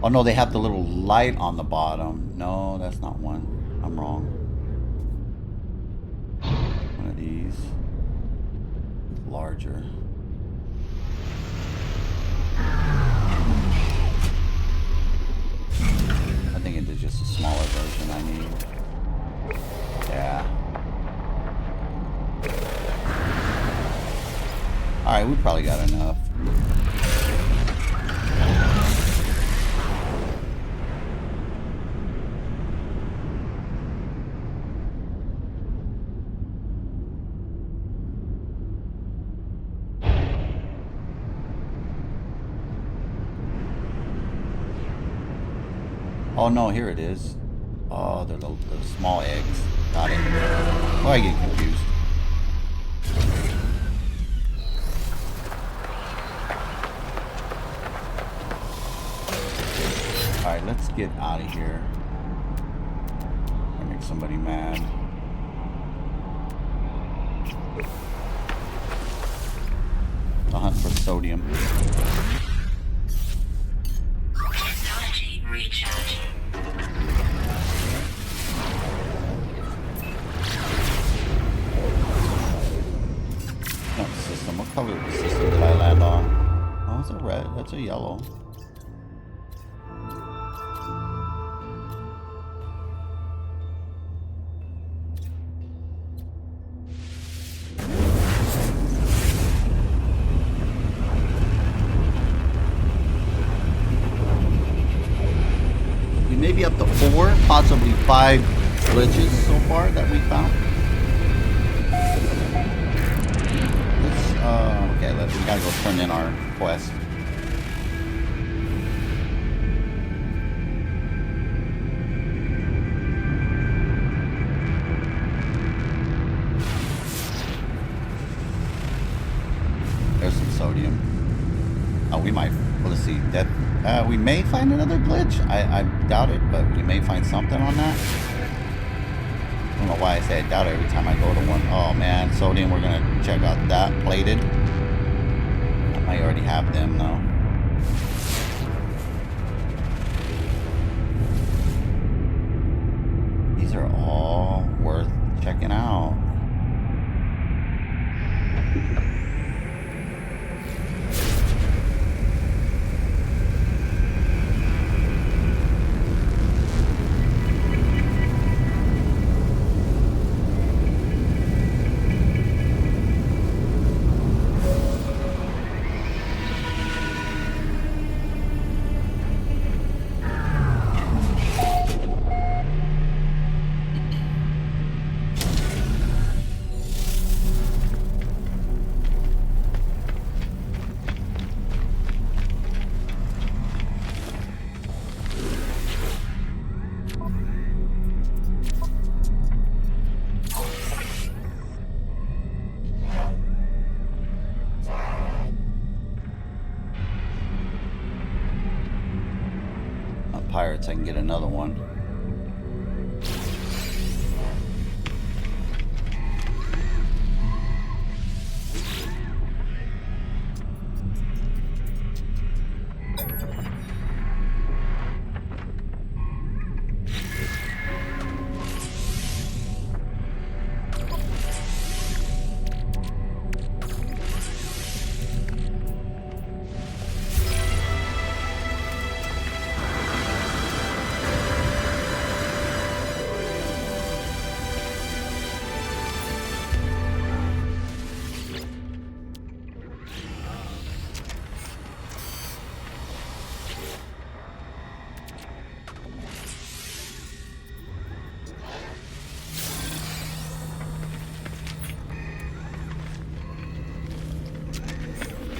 Oh no, they have the little light on the bottom. No, that's not one. I'm wrong. One of these. Larger. I think it is just a smaller version I need. Yeah. Alright, we probably got enough. Oh no, here it is. Oh, they're the small eggs. Got it. Oh, I get confused. Alright, let's get out of here. I make somebody mad. The hunt for sodium. Technology recharge. No, system. What color of the system did I land on? Oh, it's a red. That's a yellow. We may be up to 4, possibly 5 glitches so far that we found. Okay, we gotta go turn in our quest. There's some sodium. Oh, we might. Well, let's see. That we may find another glitch. I doubt it, but we may find something on that. I don't know why I say I doubt it every time I go to one. Oh man, sodium. We're gonna check out that plated. I might already have them though. These are all worth checking out. pirates, I can get another one.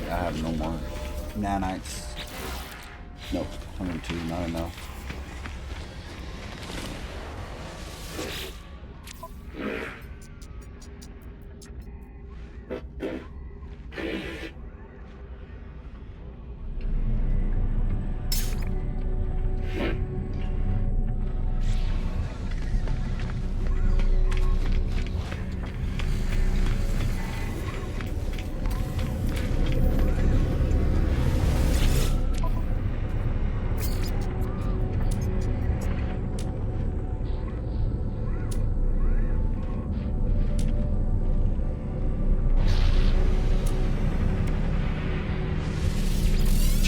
I have no more nanites. Nope, 102, not enough.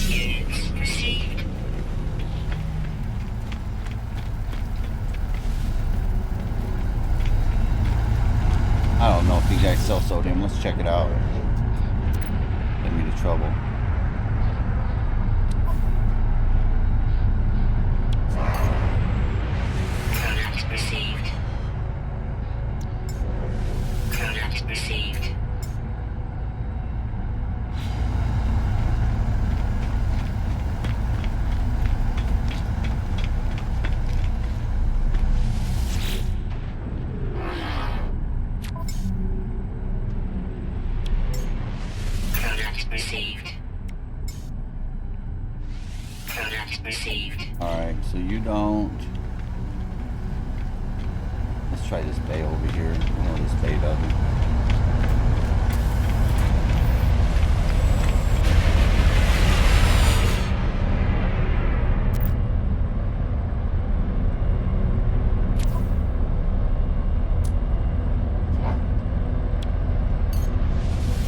Units received. I don't know if these guys sell sodium. Let's check it out. Get me to trouble. Product received. Product received. Product received. Product received. Alright, so you don't... Let's try this bay over here. I know this bay doesn't.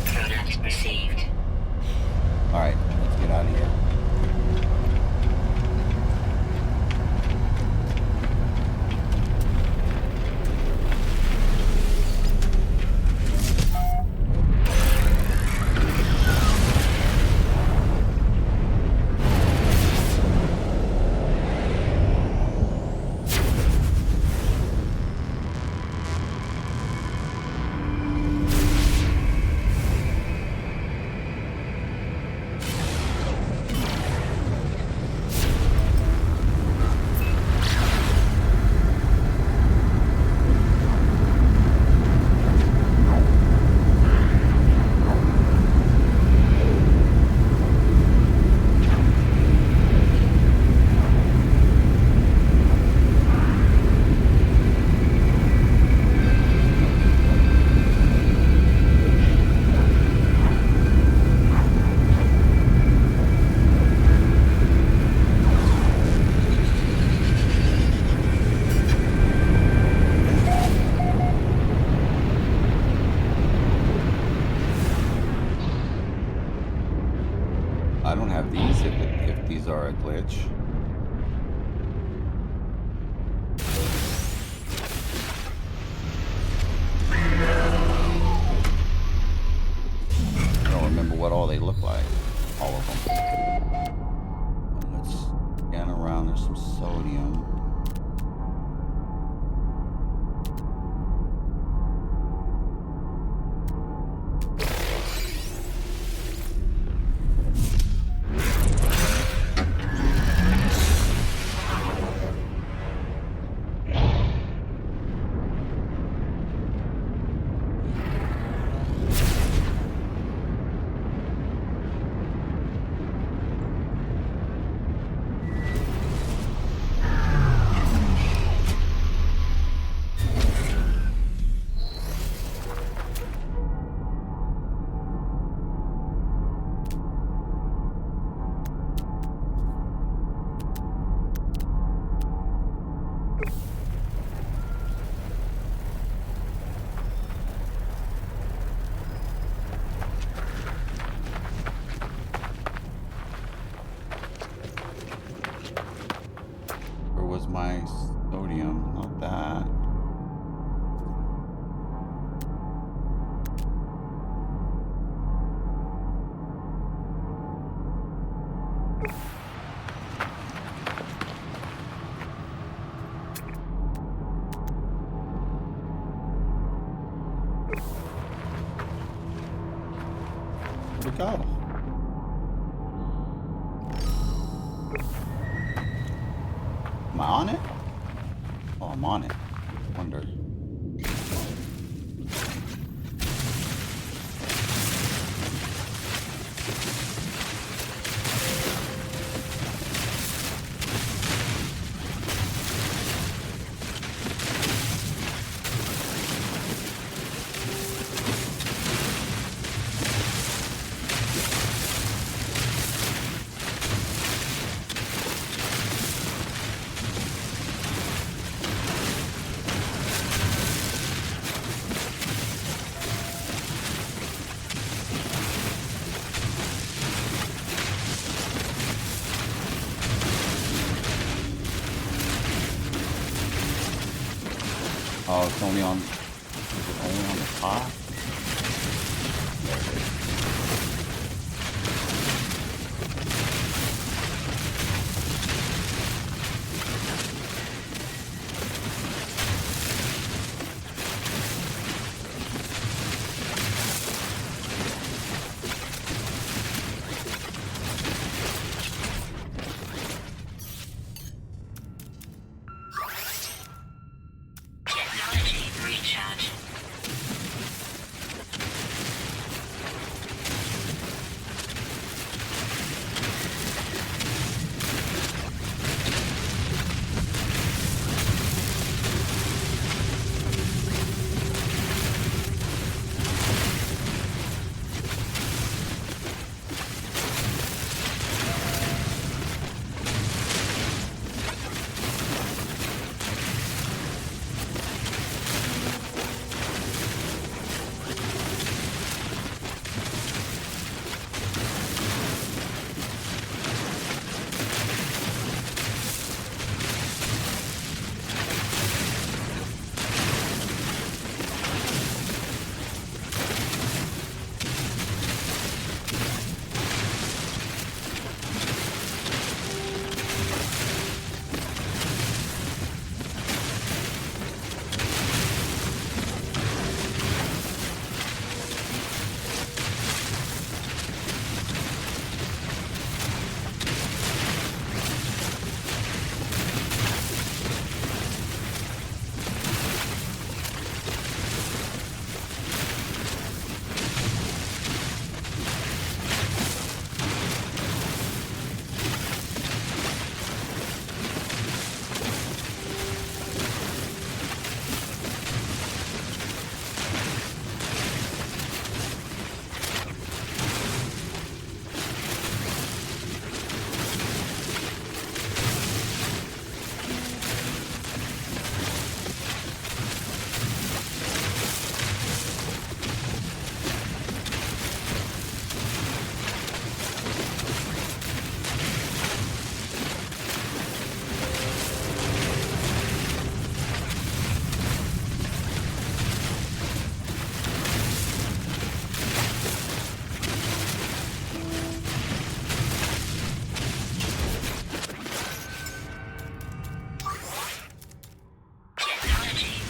Product received. Alright, let's get out of here. I don't have these if these are a glitch. I don't remember what all they look like. All of them. Let's scan around. There's some sodium. my sodium, not that. Where'd it go? Am I on it? Oh, I'm on it. I wonder. Oh, it's only on. Is it only on the top? There it is. Technology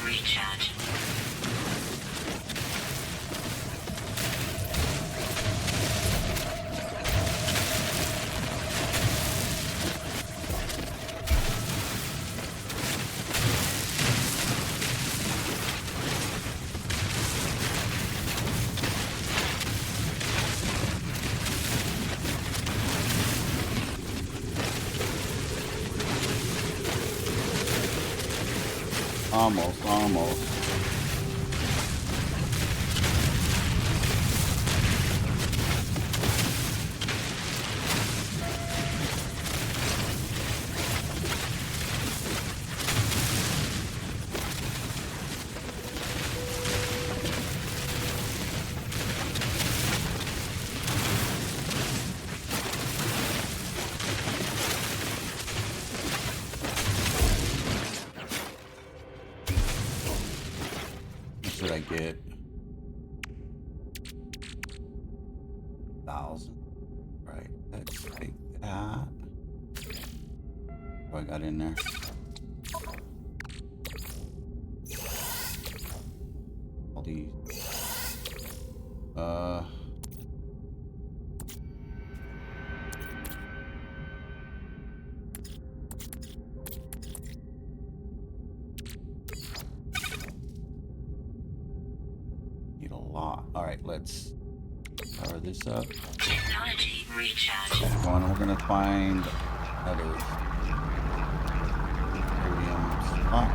recharge. Almost, almost. get 1,000. Right, let's take that. What I got in there? All these. Need a lot. All right, let's power this up. Technology recharge. We're gonna find another iridium spot.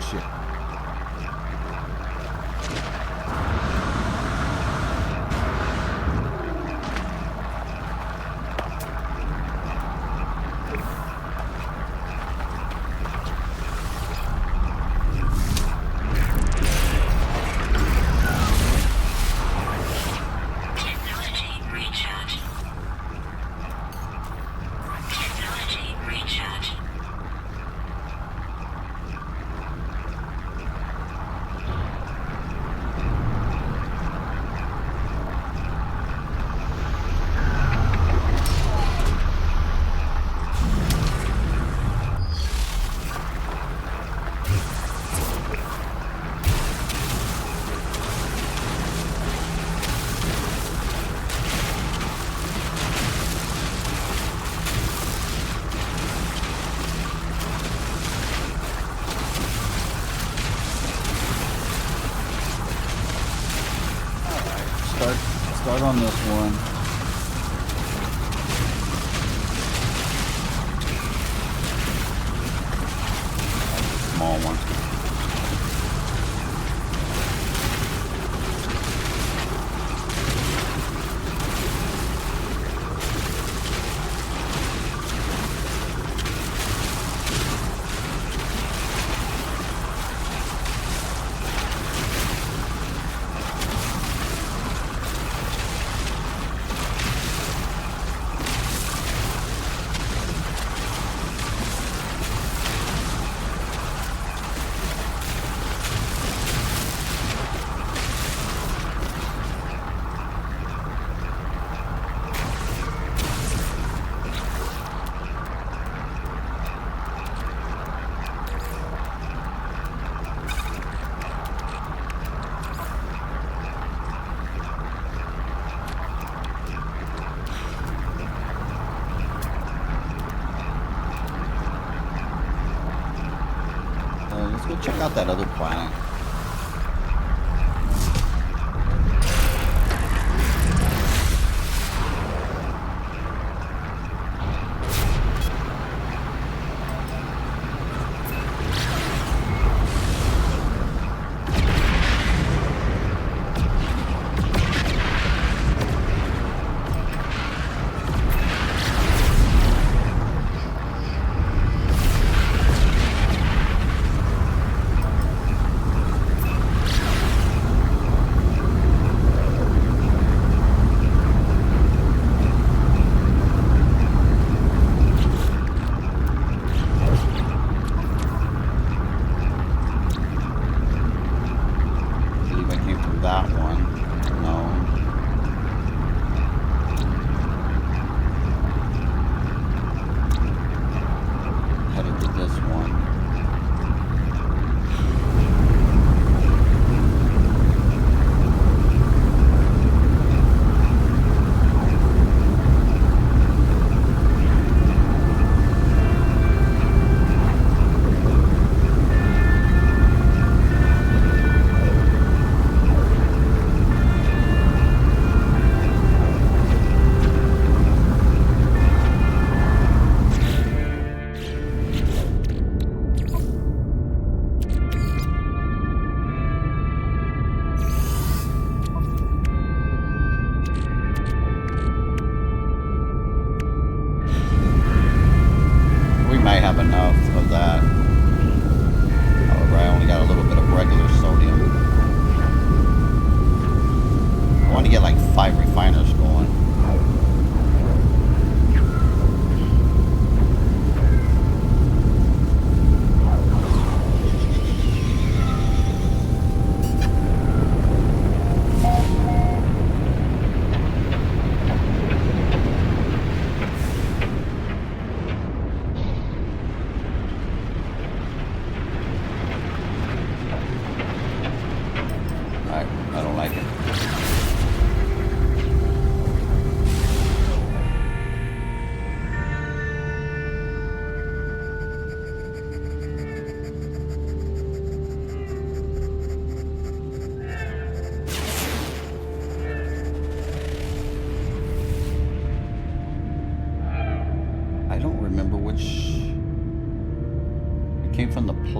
Shit. Technology recharge. Technology recharge. Start on this one. Small one. Let's go check out that other planet.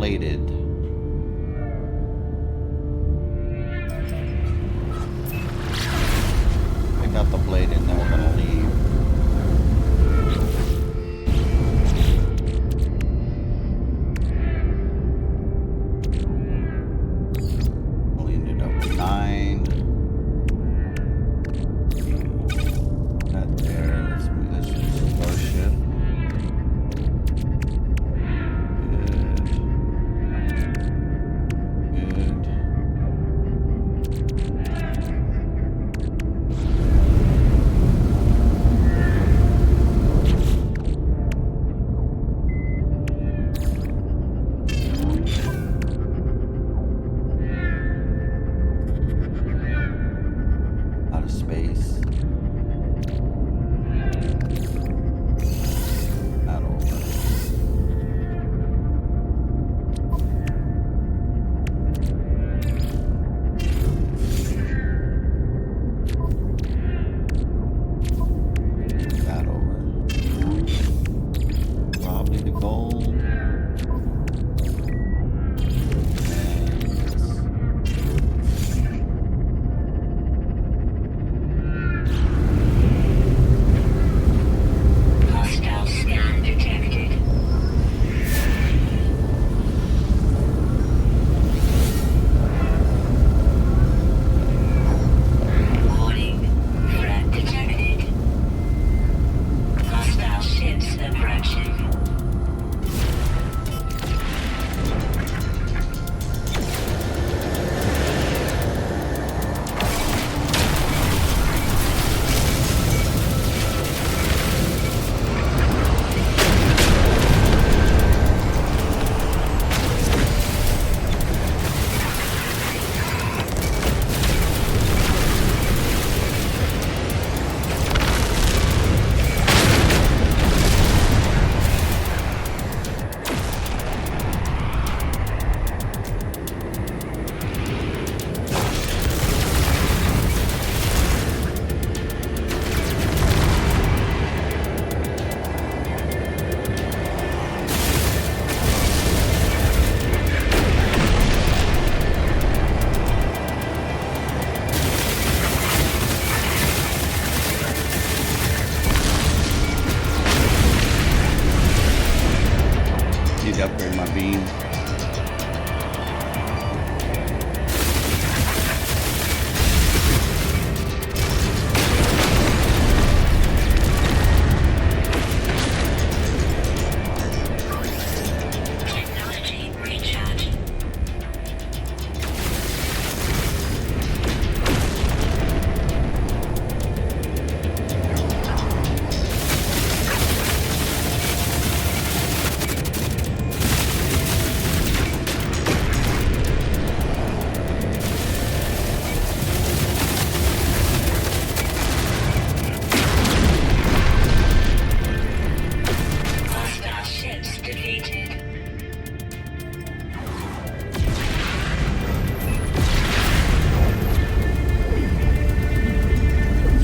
bladed. Pick out the blade and then we're gonna leave. Only ended up with 9. That there. Let's move this to the starship.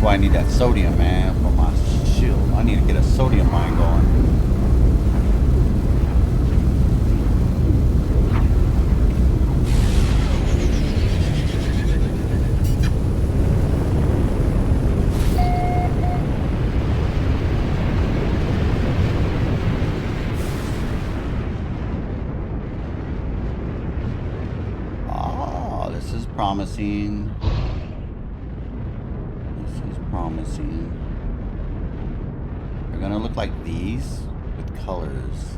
why I need that sodium, man, for my shield. I need to get a sodium mine going. Ah, this is promising. They're gonna look like these with colors.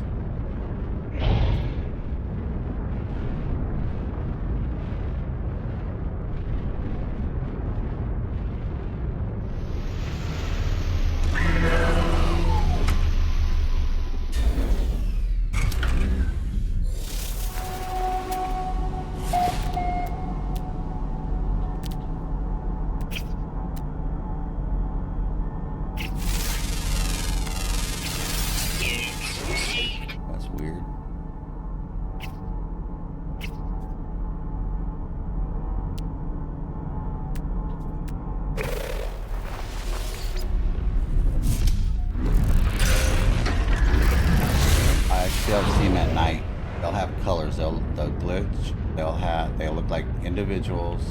glitch. They'll look like individuals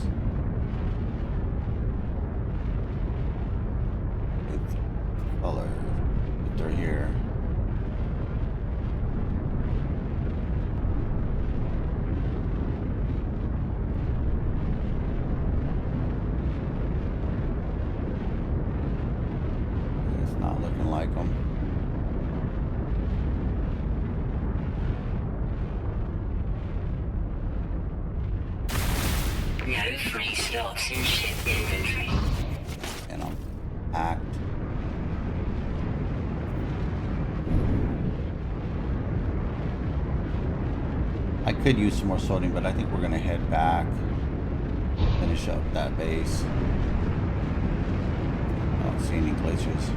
with colors. But they're here. It's not looking like them. No free slots in ship inventory. And I'm packed. I could use some more sorting, but I think we're gonna head back, finish up that base. I don't see any glitches.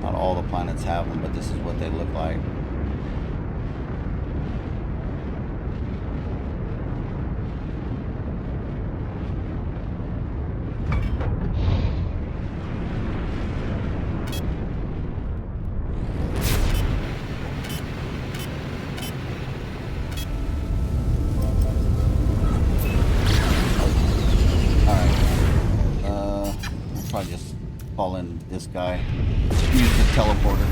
Not all the planets have them, but this is what they look like. This guy use the teleporter.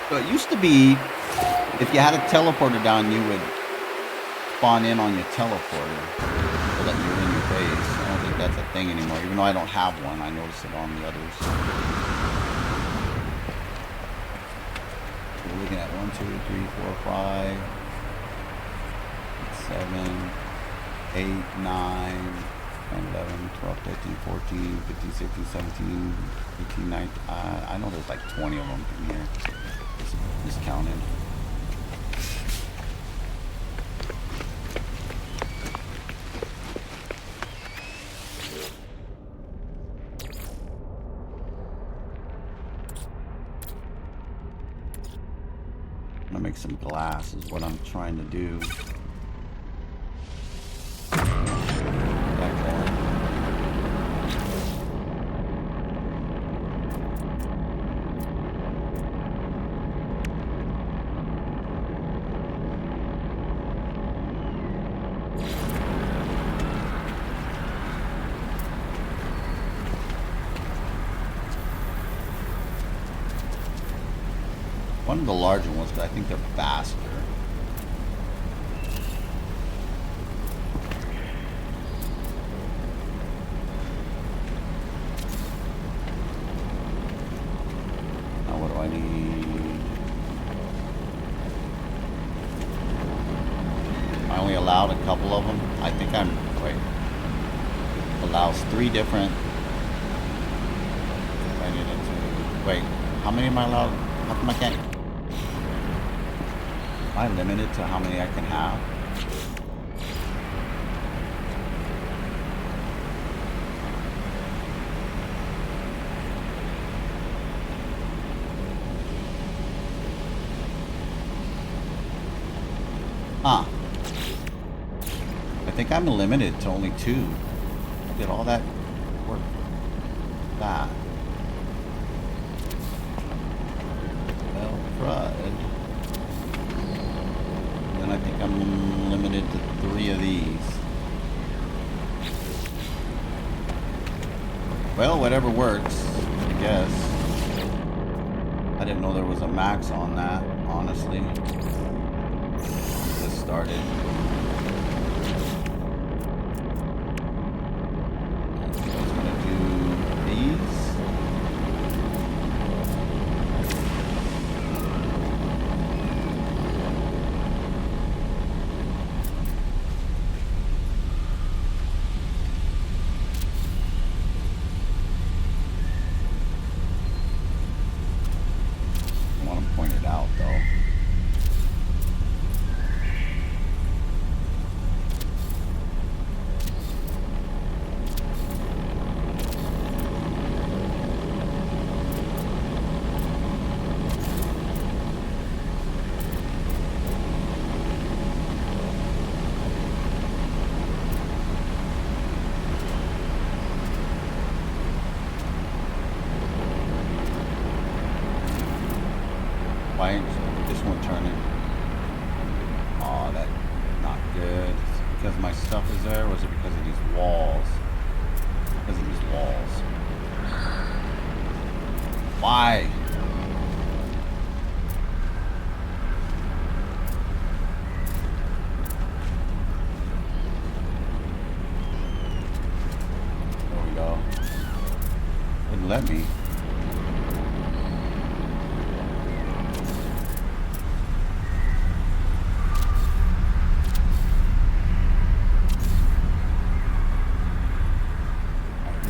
So it used to be, if you had a teleporter down, you would spawn in on your teleporter so that you're in your base. I don't think that's a thing anymore, even though I don't have one. I notice it on the others. We're looking at 1, 2, 3, 4, 5, 7, 8, 9, 10, 11, 12, 13, 14, 15, 16, 17, 18, 19. I know there's like 20 of them in here. Just counted. I'm gonna make some glass is what I'm trying to do. One of the larger ones, but I think they're faster. Now what do I need? I only allowed a couple of them. I think wait. Allows 3 different. I need it to, wait, how many am I allowed? How come I can't? Am I limited to how many I can have? Huh. I think I'm limited to only 2. I did all that work. whatever works, I guess. I didn't know there was a max on that, honestly. This started. I was gonna do these. I want to point it out though. Why ain't this one turning? Oh, that's not good. Is it because my stuff is there, or is it because of these walls? Because of these walls. Why? There we go. Wouldn't let me.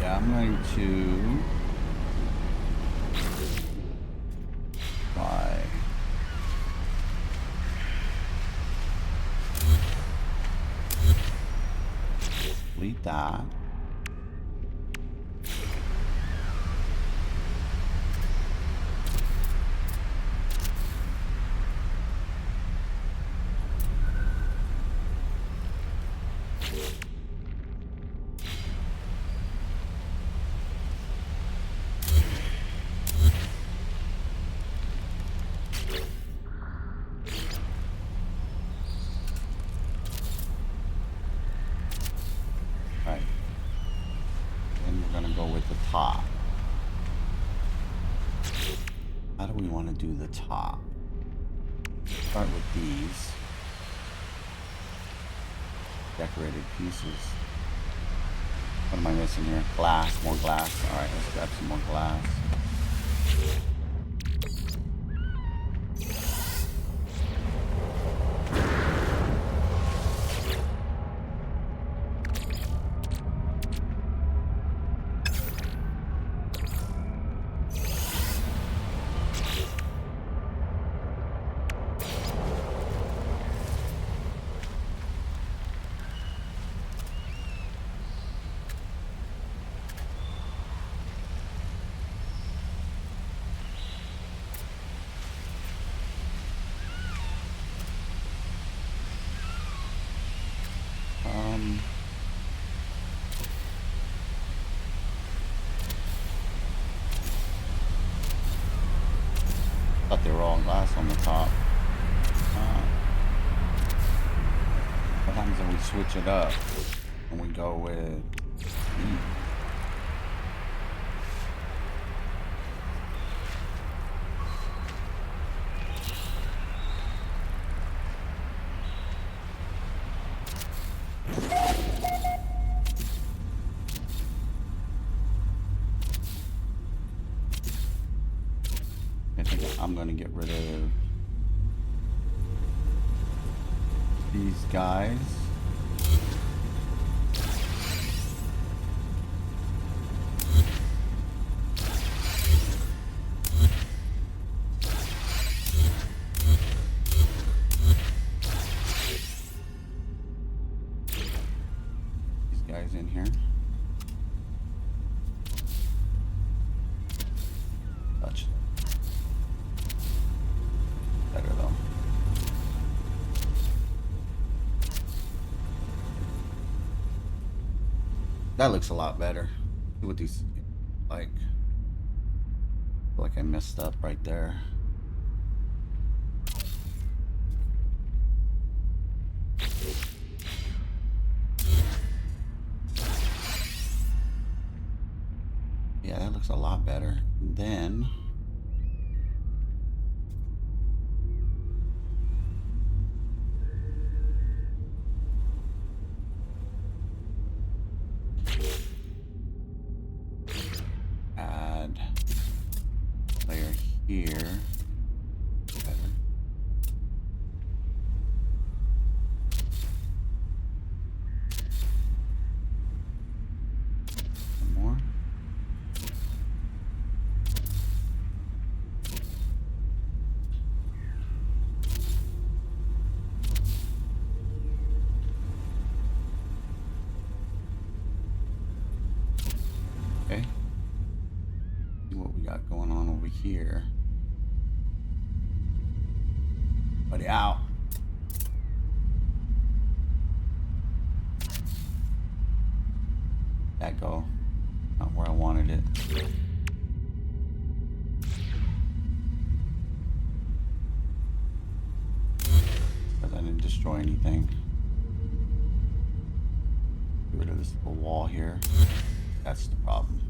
I'm going to buy delete that. Right. Then we're going to go with the top. How do we want to do the top? Start with these decorated pieces. What am I missing here? Glass, more glass. All right, let's grab some more glass. Thought they were all glass on the top. What happens if we switch it up and we go with these? I think I'm gonna get rid of these guys. These guys in here. Touch. Better though. That looks a lot better. See what these like. I feel like I messed up right there. lot better. Then add layer here. Better. Some more. Okay. See what we got going on over here. Buddy out. That go. Not where I wanted it. Because I didn't destroy anything. Get rid of this little wall here. That's the problem.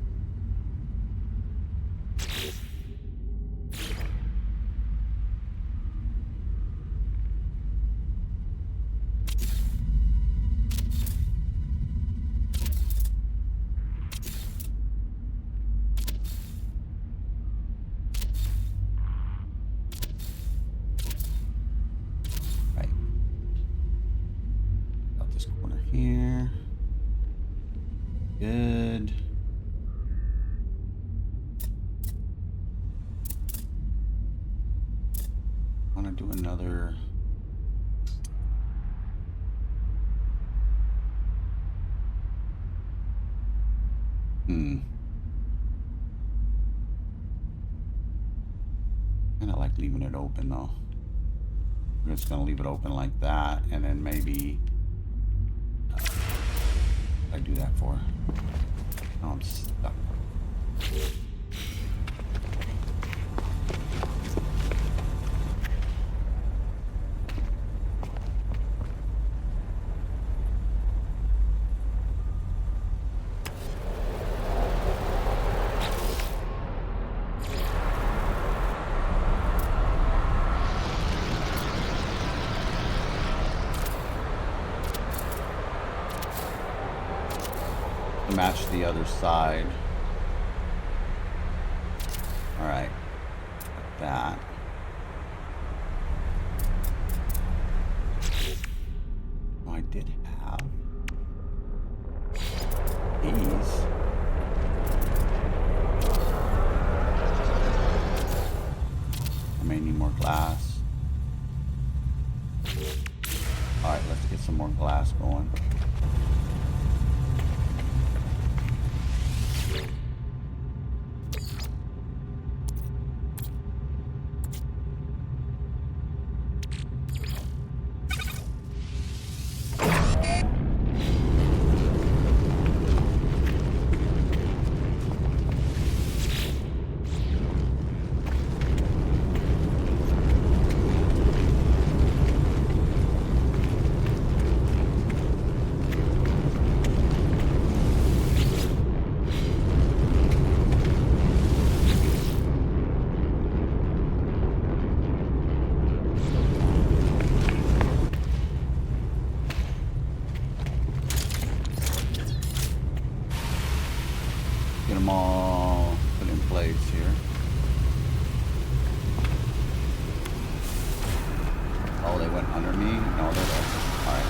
Right. Got this corner here. Good. Want to do another. Kind of like leaving it open though. I'm just gonna leave it open like that, and then maybe I do that for. Now I'm stuck. Match the other side. All right, like that. Oh, I did have these. I may need more glass. All right, let's get some more glass going. Get them all put in place here. Oh, they went under me? No, they're there. All right.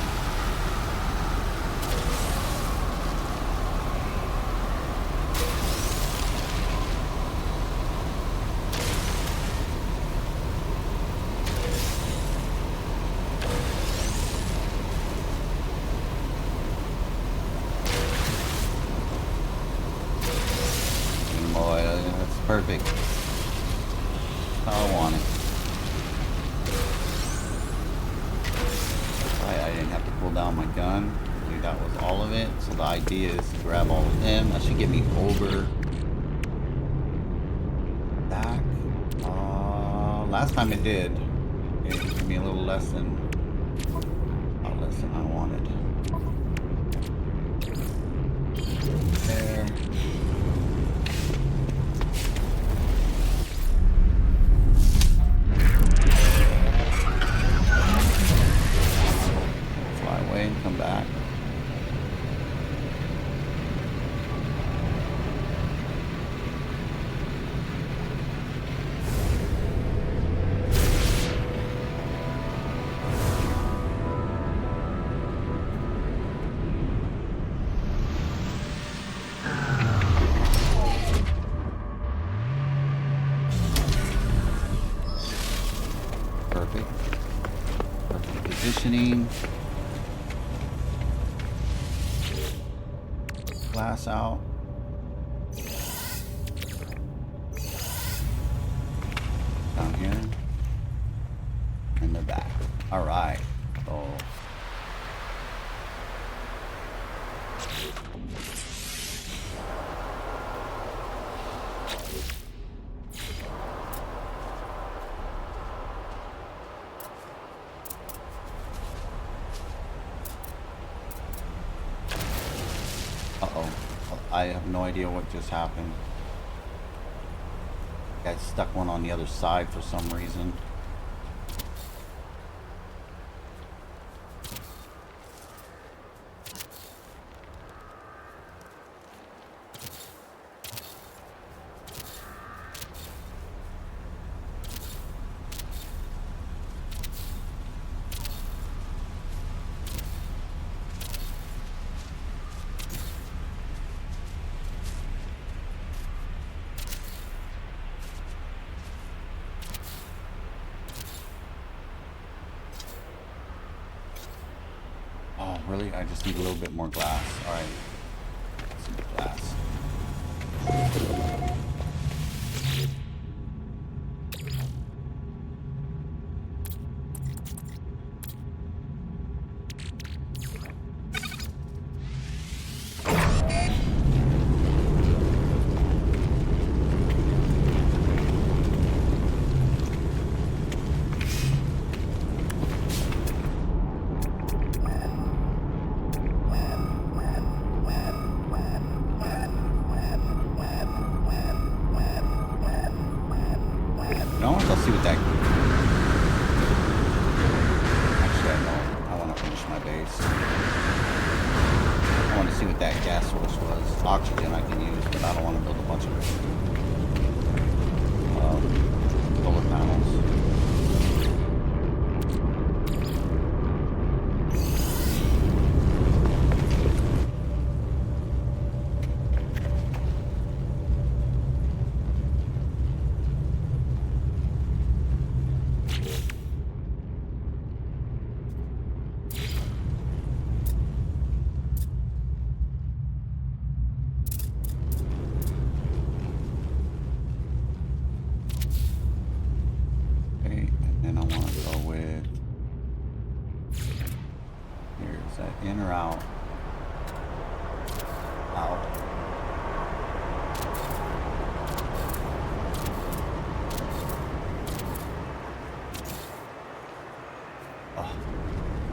Perfect. That's how I want it. Right, I didn't have to pull down my gun. Actually, that was all of it. So the idea is to grab all of them. That should get me over back. Last time it did. It gave me a little less than I wanted. There. Conditioning. Glass out. Down here. And they're back. Alright. So uh-oh. I have no idea what just happened. I stuck one on the other side for some reason. Oh, really? I just need a little bit more glass. Alright. Some glass. Let's see what that... Actually, I know. I want to finish my base. I want to see what that gas source was. Oxygen I can use, but I don't want to build a bunch of solar panels. In or out? Out. Oh,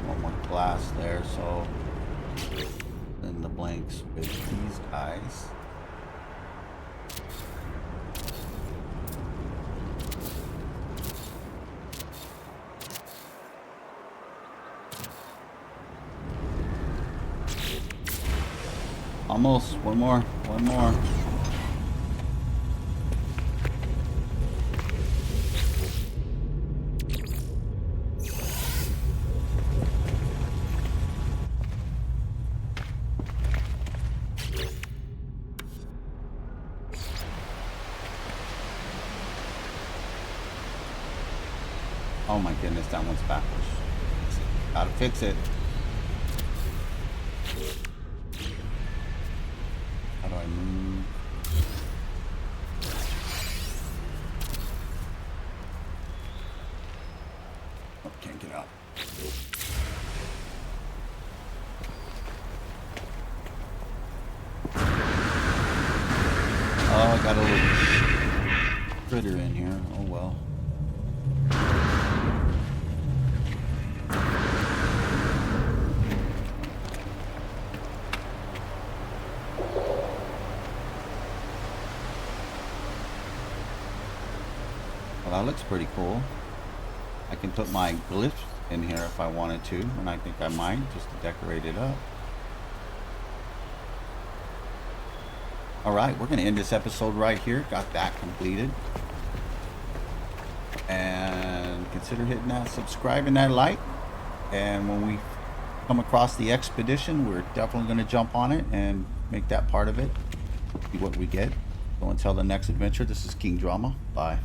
one more glass there, so then the blanks with these guys. Almost. One more. One more. Oh my goodness, that one's backwards. Gotta fix it. How do I move? Oh, can't get out. Oh, I got a little critter in here. Oh well. Well, that looks pretty cool. I can put my glyphs in here if I wanted to, and I think I might, just to decorate it up. Alright, we're going to end this episode right here. Got that completed. And consider hitting that subscribe and that like. And when we come across the expedition, we're definitely going to jump on it and make that part of it. See what we get. So until the next adventure, this is King Drama. Bye.